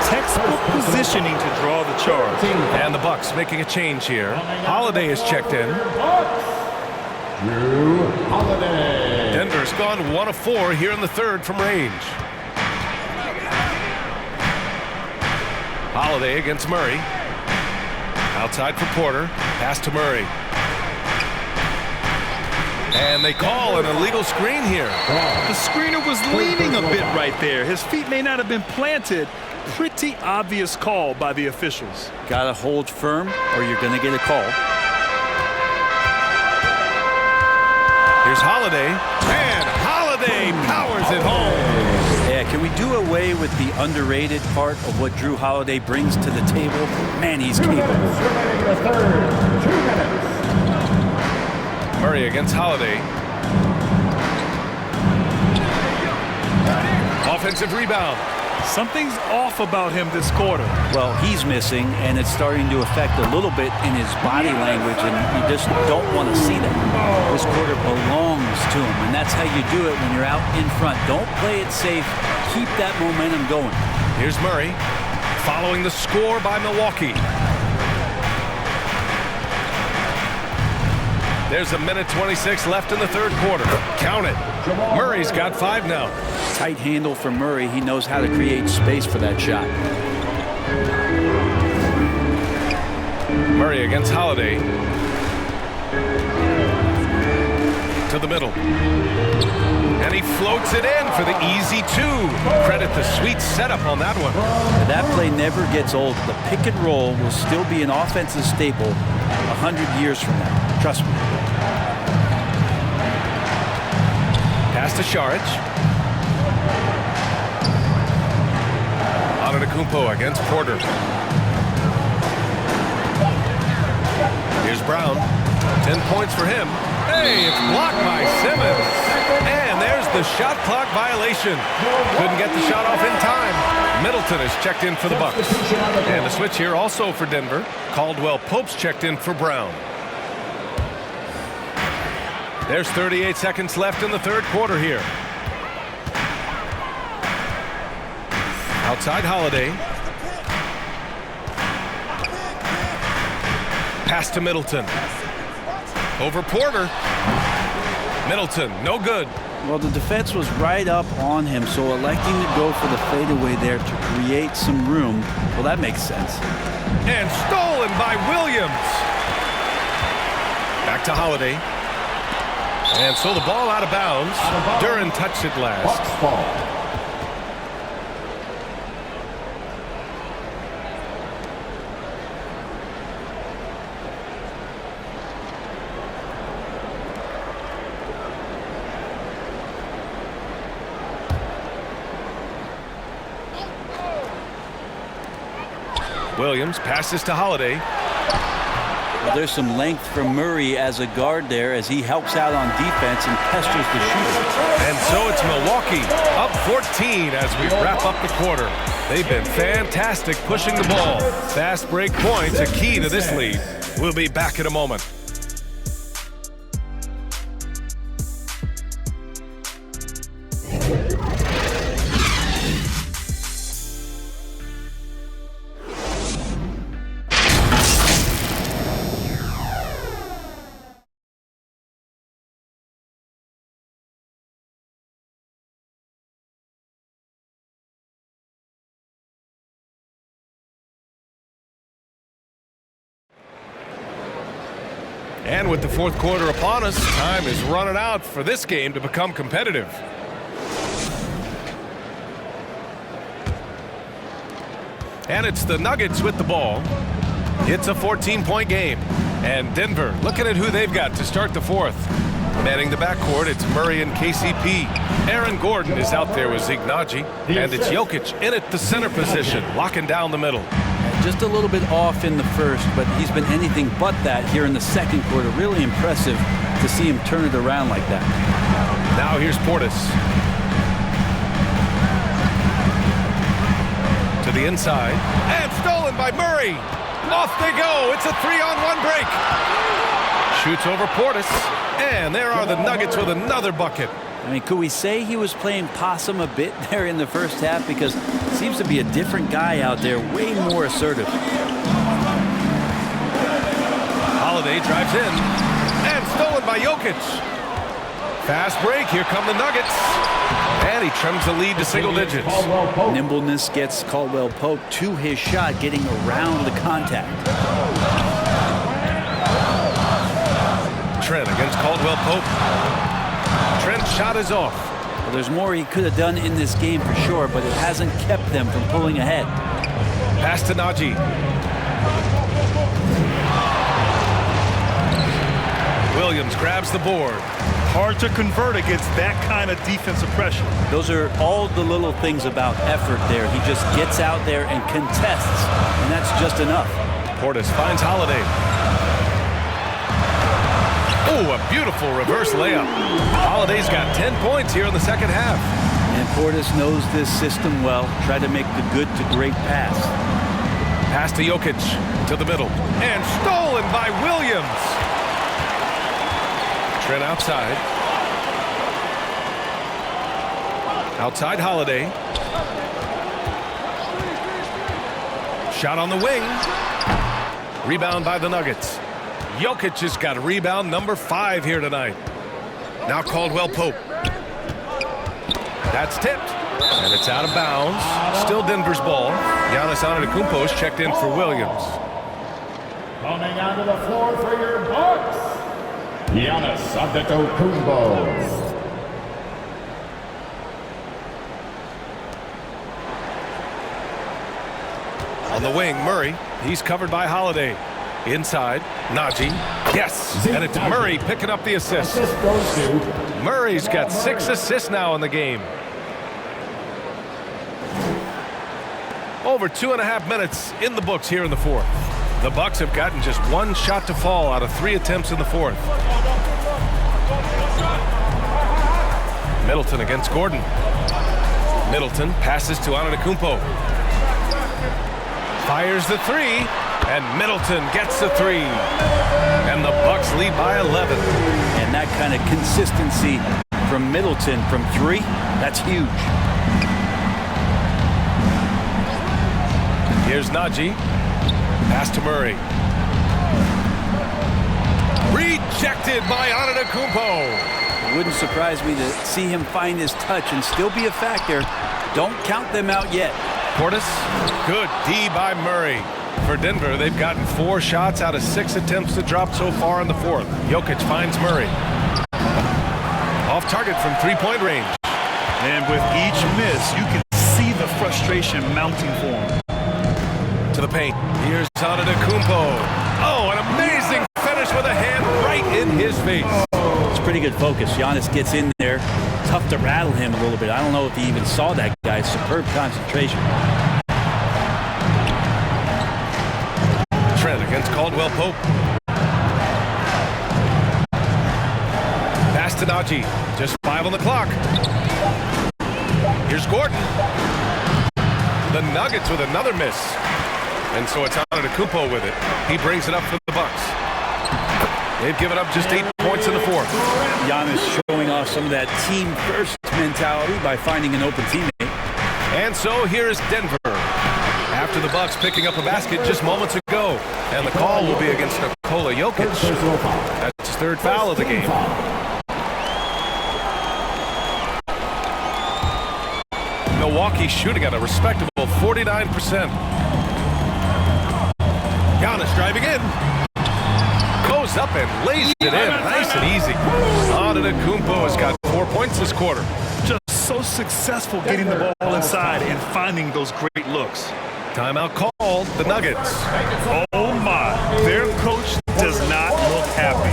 Textbook positioning to draw the charge. And the Bucks making a change here. Holiday is checked in. Drew Holiday. Denver's gone 1 of 4 here in the 3rd from range. Holiday against Murray. Outside for Porter. Pass to Murray. And they call an illegal screen here. The screener was leaning a bit right there. His feet may not have been planted. Pretty obvious call by the officials. Got to hold firm or you're going to get a call. Here's Holiday. And Holiday powers it home. Yeah, can we do away with the underrated part of what Drew Holiday brings to the table? Man, he's capable. Remaining the 3rd, 2 minutes. Murray against Holiday. Offensive rebound. Something's off about him this quarter. Well, he's missing, and it's starting to affect a little bit in his body language, and you just don't want to see that. This quarter belongs to him, and that's how you do it when you're out in front. Don't play it safe. Keep that momentum going. Here's Murray following the score by Milwaukee. There's 1:26 left in the 3rd quarter. Count it. Murray's got 5 now. Tight handle for Murray. He knows how to create space for that shot. Murray against Holiday. To the middle. And he floats it in for the easy 2. Credit the sweet setup on that one. That play never gets old. The pick and roll will still be an offensive staple 100 years from now. Trust me. Pass to Šarić. Antetokounmpo against Porter. Here's Brown. 10 points for him. Hey, it's blocked by Simmons. And there's the shot clock violation. Couldn't get the shot off in time. Middleton is checked in for the Bucks. And the switch here also for Denver. Caldwell Pope's checked in for Brown. There's 38 seconds left in the 3rd quarter here. Outside Holiday. Pass to Middleton. Over Porter. Middleton, no good. Well, the defense was right up on him, so electing to go for the fadeaway there to create some room, well, that makes sense. And stolen by Williams. Back to Holiday. And so the ball out of bounds. Duran touched it last. Bucks ball. Williams passes to Holiday. Well, there's some length from Murray as a guard there as he helps out on defense and pesters the shooter. And so it's Milwaukee up 14 as we wrap up the quarter. They've been fantastic pushing the ball. Fast break points, a key to this lead. We'll be back in a moment. And with the fourth quarter upon us, time is running out for this game to become competitive. And it's the Nuggets with the ball. It's a 14-point game. And Denver, looking at who they've got to start the fourth. Manning the backcourt, it's Murray and KCP. Aaron Gordon is out there with Ignaji. And it's Jokic in at the center position, locking down the middle. Just a little bit off in the first, but he's been anything but that here in the second quarter. Really impressive to see him turn it around like that. Now here's Portis. To the inside. And stolen by Murray. Off they go. It's a 3-on-1 break. Shoots over Portis. And there are the Nuggets with another bucket. I mean, could we say he was playing possum a bit there in the first half? Because it seems to be a different guy out there, way more assertive. Holiday drives in. And stolen by Jokic. Fast break. Here come the Nuggets. And he trims the lead to single digits. Nimbleness gets Caldwell Pope to his shot, getting around the contact. Trent against Caldwell Pope. Trent's shot is off. Well, there's more he could have done in this game for sure, but it hasn't kept them from pulling ahead. Pass to Naji. Williams grabs the board. Hard to convert against that kind of defensive pressure. Those are all the little things about effort there. He just gets out there and contests, and that's just enough. Portis finds Holiday. Oh, a beautiful reverse layup. Holiday's got 10 points here in the second half. And Portis knows this system well. Try to make the good to great pass. Pass to Jokic to the middle. And stolen by Williams. Trent outside. Outside Holiday. Shot on the wing. Rebound by the Nuggets. Jokic has got a rebound number 5 here tonight. Now Caldwell Pope. That's tipped. And it's out of bounds. Still Denver's ball. Giannis Antetokounmpo is checked in for Williams. Coming onto the floor for your Bucks, Giannis Antetokounmpo. On the wing, Murray. He's covered by Holiday. Inside, Naji. Yes, and it's Murray picking up the assist. Murray's got 6 assists now in the game. Over 2.5 minutes in the books here in the fourth. The Bucks have gotten just 1 shot to fall out of 3 attempts in the fourth. Middleton against Gordon. Middleton passes to Antetokounmpo. Fires the 3, and Middleton gets the 3. And the Bucks lead by 11. And that kind of consistency from Middleton from 3, that's huge. Here's Naji. Pass to Murray. Rejected by Antetokounmpo. It wouldn't surprise me to see him find his touch and still be a factor. Don't count them out yet. Portis, good D by Murray. For Denver, they've gotten 4 shots out of 6 attempts to drop so far in the fourth. Jokic finds Murray. Off target from 3-point range. And with each miss, you can see the frustration mounting for him. To the paint. Here's Antetokounmpo. Oh, an amazing finish with a hand right in his face. It's pretty good focus. Giannis gets in there. Tough to rattle him a little bit. I don't know if he even saw that guy. Superb concentration. Trent against Caldwell Pope. to Najee. Just 5 on the clock. Here's Gordon. The Nuggets with another miss. And so it's Antetokounmpo with it. He brings it up for the Bucks. They've given up just 8 points in the fourth. Giannis showing off some of that team-first mentality by finding an open teammate. And so here's Denver. After the Bucks picking up a basket just moments ago. And the call will be against Nikola Jokic. That's his third foul of the game. Milwaukee shooting at a respectable 49%. Giannis driving in. Goes up and lays it in. Nice and easy. Antetokounmpo has got 4 points this quarter. Just so successful getting the ball inside and finding those great looks. Timeout called. The Nuggets. Oh my. Their coach does not look happy.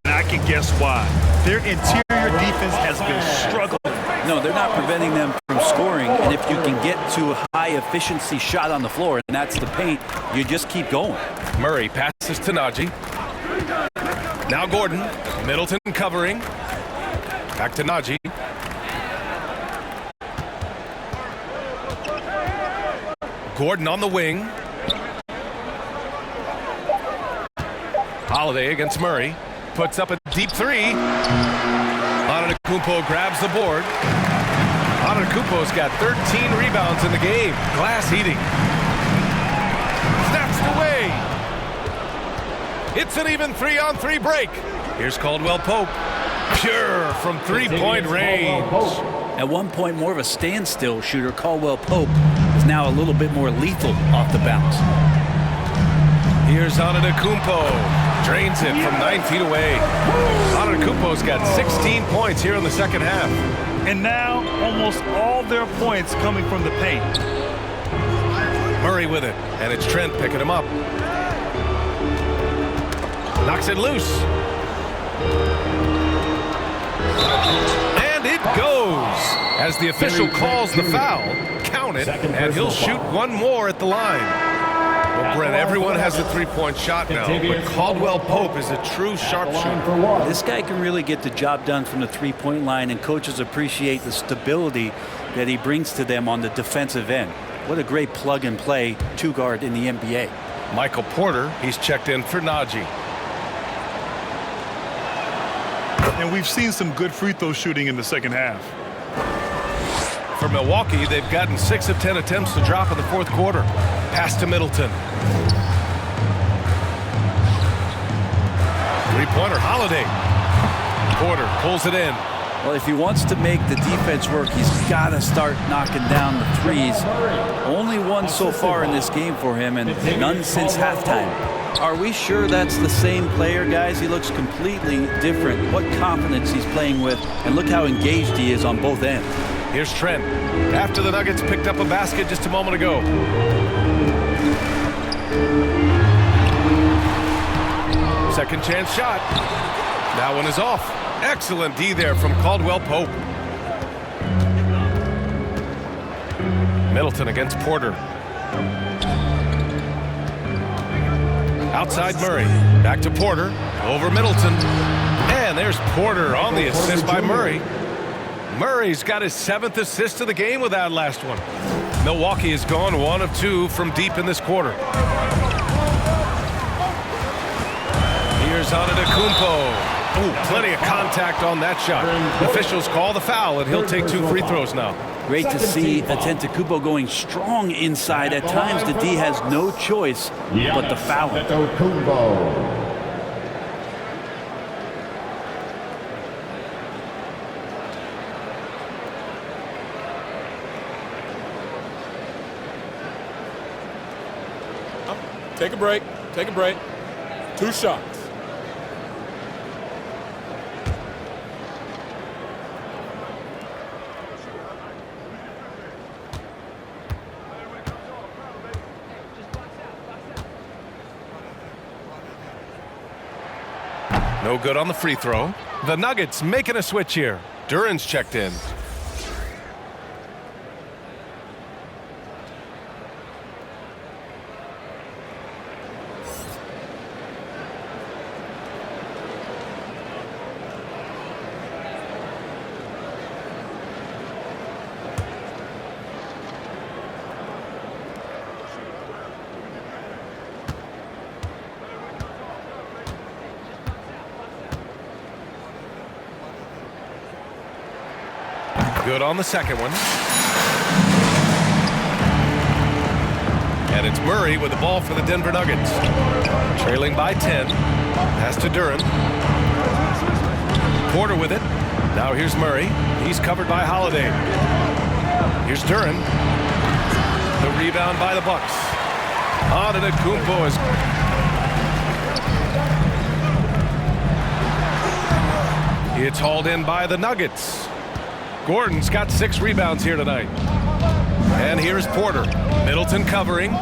And I can guess why. Their interior defense has been struggling. No, they're not preventing them from scoring. And if you can get to a high-efficiency shot on the floor, and that's the paint, you just keep going. Murray passes to Najee. Now Gordon. Middleton covering. Back to Najee. Gordon on the wing. Holiday against Murray. Puts up a deep three. Antetokounmpo grabs the board. Antetokounmpo's got 13 rebounds in the game. Glass eating. Snatched away. It's an even 3-on-3 break. Here's Caldwell Pope. Pure from three-point range. At one point, more of a standstill shooter, Caldwell Pope is now a little bit more lethal off the bounce. Here's Antetokounmpo. Drains it from 9 feet away. Antetokounmpo's got 16 points here in the second half. And now almost all their points coming from the paint. Murray with it, and it's Trent picking him up. Knocks it loose. And it goes. As the official calls the foul, count it, and he'll shoot one more at the line. Well, Brent, everyone has a three-point shot now, but Caldwell Pope is a true sharpshooter. This guy can really get the job done from the three-point line, and coaches appreciate the stability that he brings to them on the defensive end. What a great plug-and-play two-guard in the NBA. Michael Porter, he's checked in for Najee. And we've seen some good free throw shooting in the second half. For Milwaukee, they've gotten 6 of 10 attempts to drop in the fourth quarter. Pass to Middleton. Three-pointer, Holiday. Porter pulls it in. Well, if he wants to make the defense work, he's got to start knocking down the threes. Only one so far in this game for him, and none since halftime. Are we sure that's the same player, guys? He looks completely different. What confidence he's playing with, and look how engaged he is on both ends. Here's Trent. After the Nuggets picked up a basket just a moment ago. Second chance shot. That one is off. Excellent D there from Caldwell Pope. Middleton against Porter. Outside Murray. Back to Porter. Over Middleton. And there's Porter on the assist by Murray. Murray's got his 7th assist of the game with that last one. Milwaukee has gone 1 of 2 from deep in this quarter. Here's Antetokounmpo. Ooh, plenty of contact on that shot. Officials call the foul, and he'll take 2 free throws now. Great to see Antetokounmpo going strong inside. At times, the D has no choice but to foul him. Take a break. Take a break. 2 shots. No good on the free throw. The Nuggets making a switch here. Duran's checked in. Good on the second one. And it's Murray with the ball for the Denver Nuggets. Trailing by 10. Pass to Duren. Porter with it. Now here's Murray. He's covered by Holiday. Here's Duren. The rebound by the Bucks. Antetokounmpo is... It's hauled in by the Nuggets. Gordon's got 6 rebounds here tonight. And here's Porter. Middleton covering.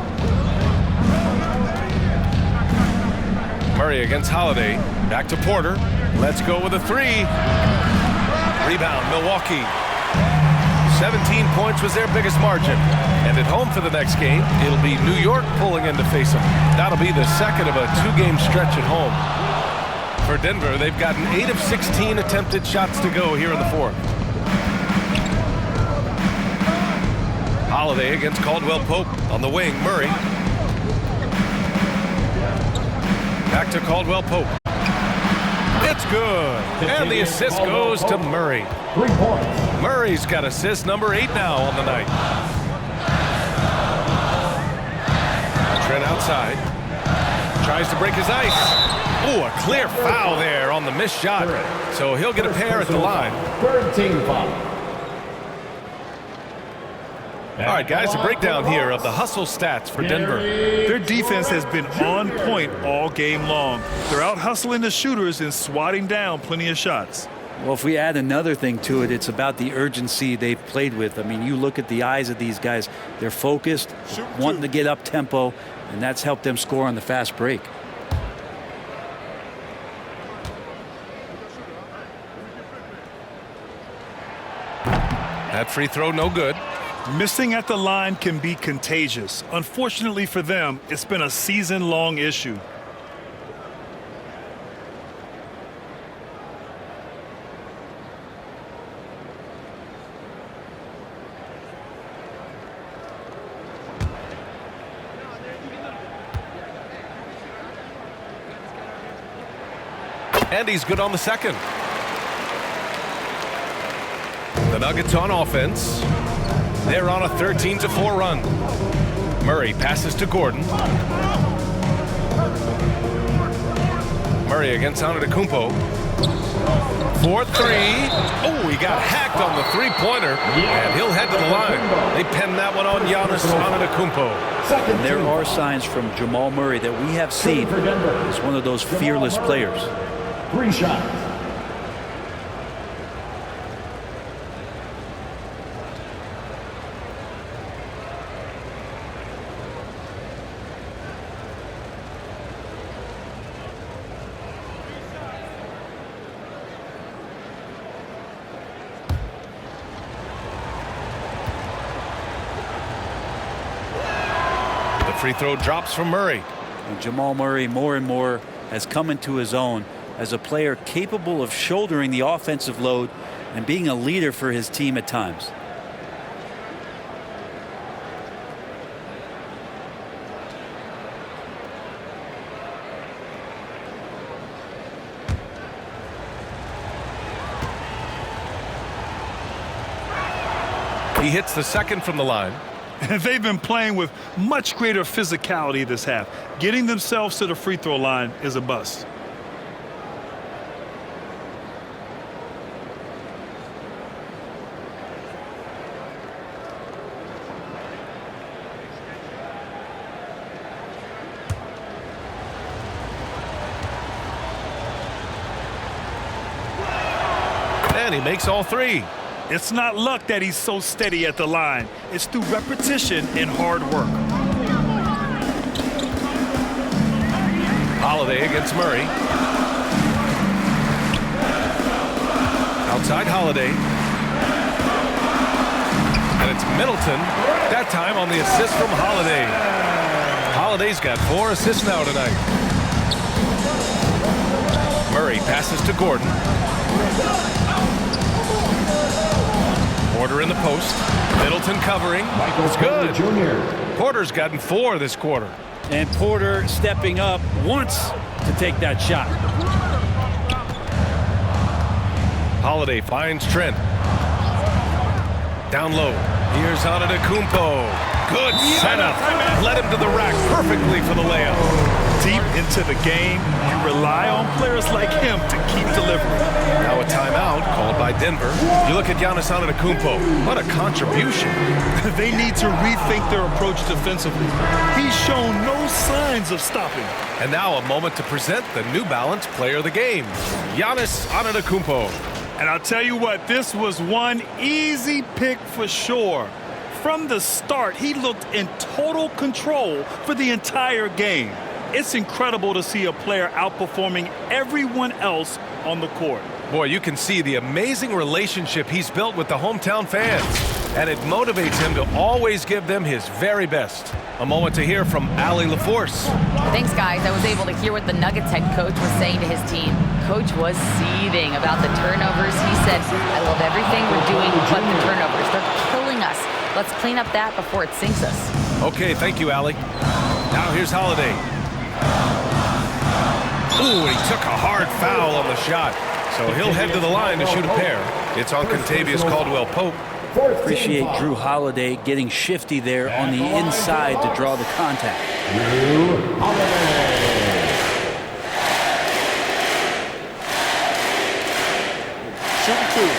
Murray against Holiday. Back to Porter. Let's go with a 3. Rebound, Milwaukee. 17 points was their biggest margin. And at home for the next game, it'll be New York pulling in to face them. That'll be the second of a 2-game stretch at home. For Denver, they've gotten 8 of 16 attempted shots to go here in the 4th. Holiday against Caldwell Pope on the wing. Murray. Back to Caldwell Pope. It's good. And the assist goes to Murray. 3 points. Murray's got assist number 8 now on the night. Trent outside. Tries to break his ice. Oh, a clear foul there on the missed shot. So he'll get a pair at the line. 3rd team foul. All right, guys, a breakdown here of the hustle stats for Denver. Their defense has been on point all game long. They're out hustling the shooters and swatting down plenty of shots. Well, if we add another thing to it, it's about the urgency they've played with. I mean, you look at the eyes of these guys. They're focused, wanting to get up tempo, and that's helped them score on the fast break. That free throw, no good. Missing at the line can be contagious. Unfortunately for them, it's been a season-long issue. And he's good on the second. The Nuggets on offense. They're on a 13-4 run. Murray passes to Gordon. Murray against Antetokounmpo. 4-3. Oh, he got hacked on the 3-pointer, and he'll head to the line. They pinned that one on Giannis Antetokounmpo. And there are signs from Jamal Murray that we have seen as one of those fearless players. 3 shots. The free throw drops from Murray. And Jamal Murray more and more has come into his own as a player capable of shouldering the offensive load and being a leader for his team at times. He hits the second from the line. And they've been playing with much greater physicality this half. Getting themselves to the free throw line is a bust. And he makes all 3. It's not luck that he's so steady at the line. It's through repetition and hard work. Holiday against Murray. Outside Holiday. And it's Middleton. That time on the assist from Holiday. Holiday's got 4 assists now tonight. Murray passes to Gordon. Porter in the post. Middleton covering. It's good. Porter's gotten 4 this quarter. And Porter stepping up wants to take that shot. Holiday finds Trent. Down low. Here's Antetokounmpo. Good setup. Led him to the rack perfectly for the layup. Deep into the game, you rely on players like him to keep delivering. Now a timeout called by Denver. You look at Giannis Antetokounmpo. What a contribution. They need to rethink their approach defensively. He's shown no signs of stopping. And now a moment to present the New Balance Player of the Game, Giannis Antetokounmpo. And I'll tell you what, this was one easy pick for sure. From the start, he looked in total control for the entire game. It's incredible to see a player outperforming everyone else on the court. Boy, you can see the amazing relationship he's built with the hometown fans. And it motivates him to always give them his very best. A moment to hear from Allie LaForce. Thanks, guys. I was able to hear what the Nuggets head coach was saying to his team. Coach was seething about the turnovers. He said, I love everything we're doing but the turnovers. They're killing us. Let's clean up that before it sinks us. Okay, thank you, Allie. Now here's Holiday. Ooh, and he took a hard foul on the shot. So he'll head to the line to shoot a pair. It's on Contavious Caldwell-Pope. Appreciate Drew Holiday getting shifty there on the inside to draw the contact. Drew Holiday. Shoot two.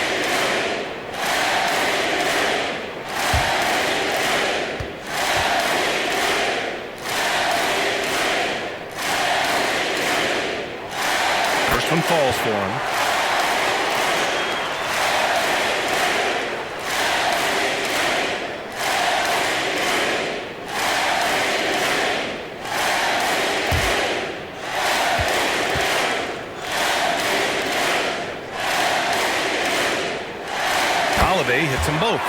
First one falls for him. Holiday hits them both.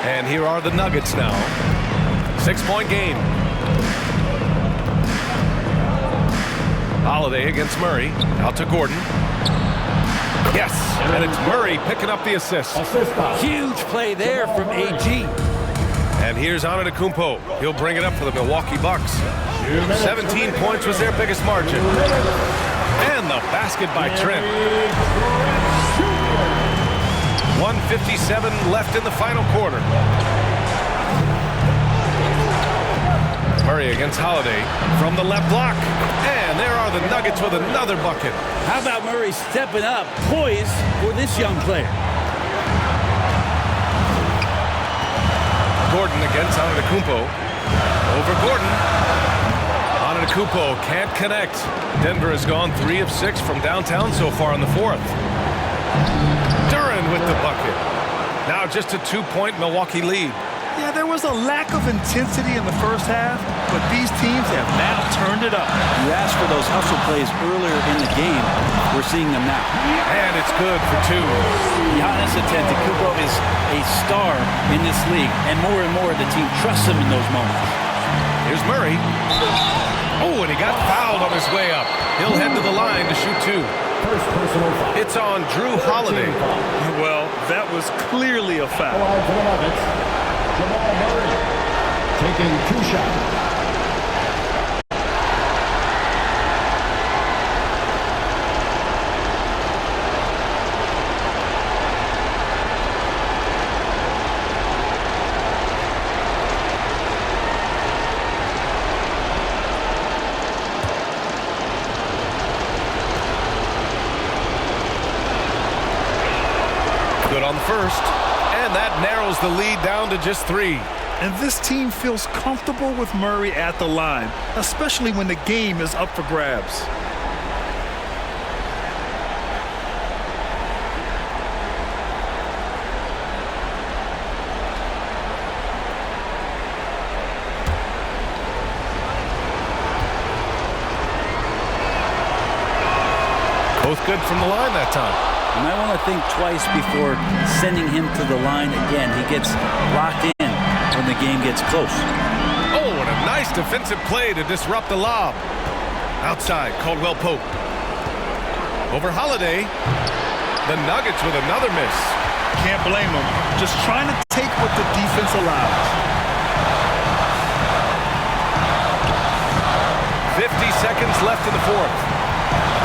And here are the Nuggets now. 6-point game. Holiday against Murray. Out to Gordon. Yes, and it's Murray picking up the assist. Huge play there from AG. And here's Antetokounmpo. He'll bring it up for the Milwaukee Bucks. 17 points was their biggest margin. And the basket by Trent. 1:57 left in the final quarter. Murray against Holiday from the left block. And there are the Nuggets with another bucket. How about Murray stepping up, poised for this young player? Gordon against Antetokounmpo. Over Gordon. Antetokounmpo can't connect. Denver has gone 3 of 6 from downtown so far in the fourth. Duran with the bucket. Now just a 2-point Milwaukee lead. Yeah, there was a lack of intensity in the first half, but these teams have now turned it up. You asked for those hustle plays earlier in the game. We're seeing them now. And it's good for 2. Giannis Antetokounmpo is a star in this league, and more the team trusts him in those moments. Here's Murray. Oh, and he got fouled on his way up. He'll head to the line to shoot 2. First personal foul. It's on Drew Holiday. Well, that was clearly a foul. Foul to the Nuggets. Jamal Murray taking 2 shots. Good on the first. And that narrows the lead down to just 3. And this team feels comfortable with Murray at the line, especially when the game is up for grabs. Both good from the line that time. You might want to think twice before sending him to the line again. He gets locked in when the game gets close. Oh, and a nice defensive play to disrupt the lob. Outside, Caldwell-Pope. Over Holiday. The Nuggets with another miss. Can't blame them. Just trying to take what the defense allows. 50 seconds left in the fourth.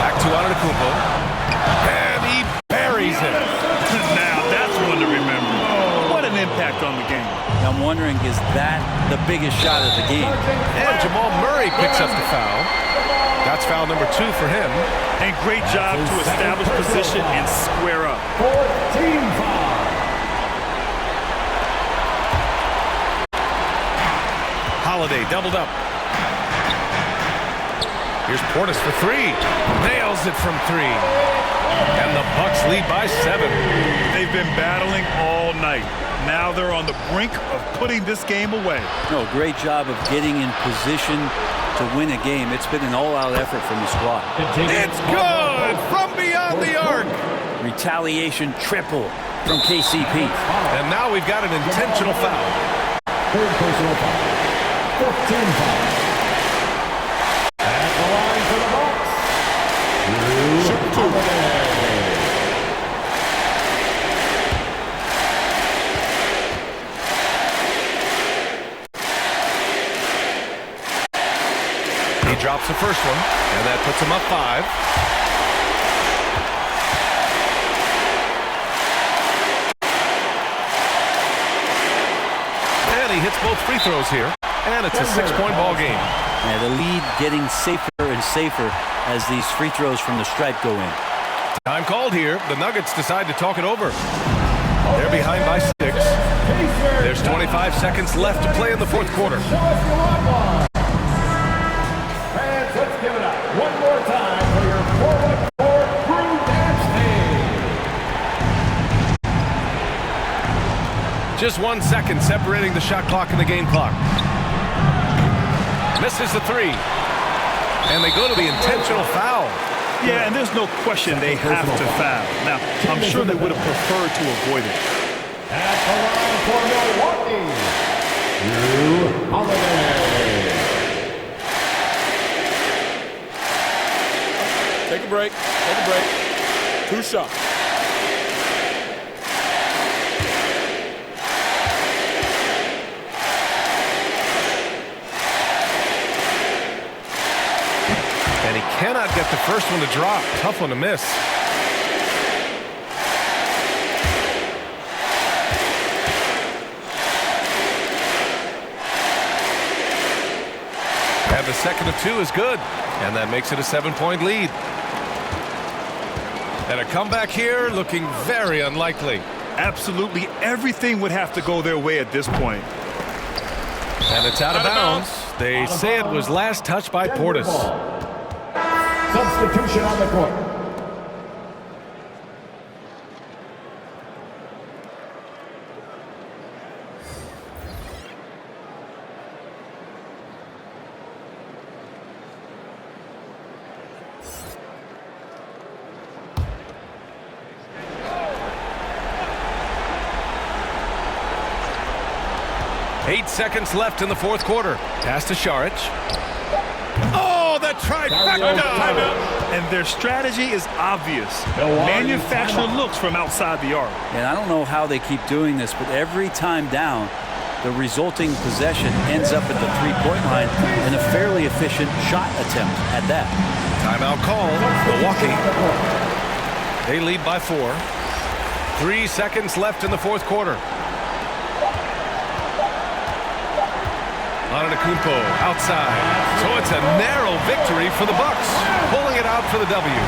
Back to Antetokounmpo. And he buries it. Now that's one to remember. What an impact on the game. I'm wondering, is that the biggest shot of the game? And Jamal Murray picks up the foul. That's foul number 2 for him. And great job to establish position and square up. 14 foul. Holiday doubled up. Here's Portis for 3. Nails it from 3. And the Bucks lead by 7. They've been battling all night. Now they're on the brink of putting this game away. No, great job of getting in position to win a game. It's been an all-out effort from the squad. It's good from beyond the arc. Retaliation triple from KCP. And now we've got an intentional foul. Third personal foul. 15 foul. At the line for the Bucks. He drops the first one, and that puts him up 5. And he hits both free throws here, and it's a 6-point ball game. Yeah, the lead getting safer and safer as these free throws from the stripe go in. Time called here. The Nuggets decide to talk it over. They're behind by 6. There's 25 seconds left to play in the fourth quarter. Fans, let's give it up one more time for your forward crew dance team. Just 1 second separating the shot clock and the game clock. Misses the 3. And they go to the intentional foul. Yeah, and there's no question they have to foul. Now, I'm sure they would have preferred to avoid it. At the line for Milwaukee, Drew Holiday. Take a break. Take a break. 2 shots. And he cannot get the first one to drop. Tough one to miss. And the second of 2 is good. And that makes it a 7-point lead. And a comeback here looking very unlikely. Absolutely everything would have to go their way at this point. And it's out of bounds. They say it was last touched by Portis. Substitution on the court. Eight seconds left in the fourth quarter. Pass to Šarić. Oh, the trifecta! And their strategy is obvious. Manufacture looks from outside the arc. And I don't know how they keep doing this, but every time down, the resulting possession ends up at the three-point line in a fairly efficient shot attempt at that. Timeout call. Milwaukee. They lead by 4. 3 seconds left in the fourth quarter. Antetokounmpo outside. So it's a narrow victory for the Bucks, pulling it out for the W.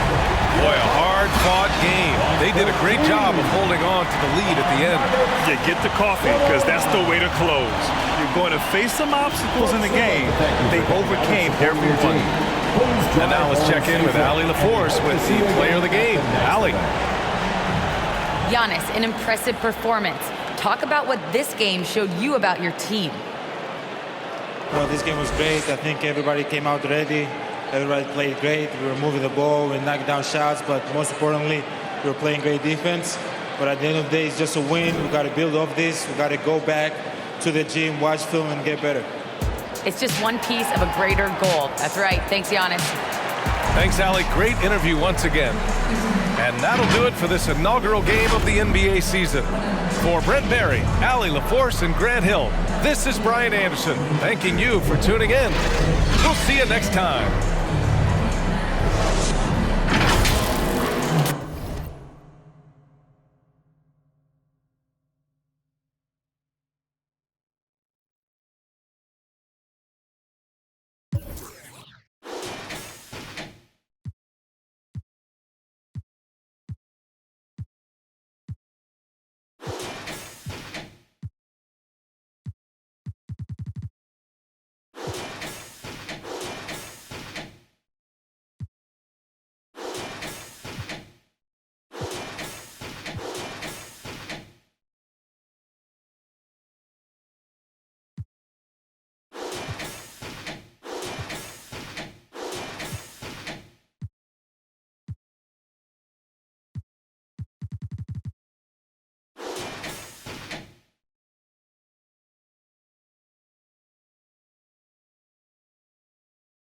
Boy, a hard-fought game. They did a great job of holding on to the lead at the end. Yeah, get the coffee, because that's the way to close. You're going to face some obstacles in the game. They overcame every one. And now let's check in with Allie LaForce with the player of the game. Allie. Giannis, an impressive performance. Talk about what this game showed you about your team. Well, this game was great. I think everybody came out ready. Everybody played great. We were moving the ball. We knocked down shots. But most importantly, we were playing great defense. But at the end of the day, it's just a win. We got to build off this. We got to go back to the gym, watch film, and get better. It's just one piece of a greater goal. That's right. Thanks, Giannis. Thanks, Allie. Great interview once again. And that'll do it for this inaugural game of the NBA season. For Brent Barry, Allie LaForce, and Grant Hill, this is Brian Anderson, thanking you for tuning in. We'll see you next time.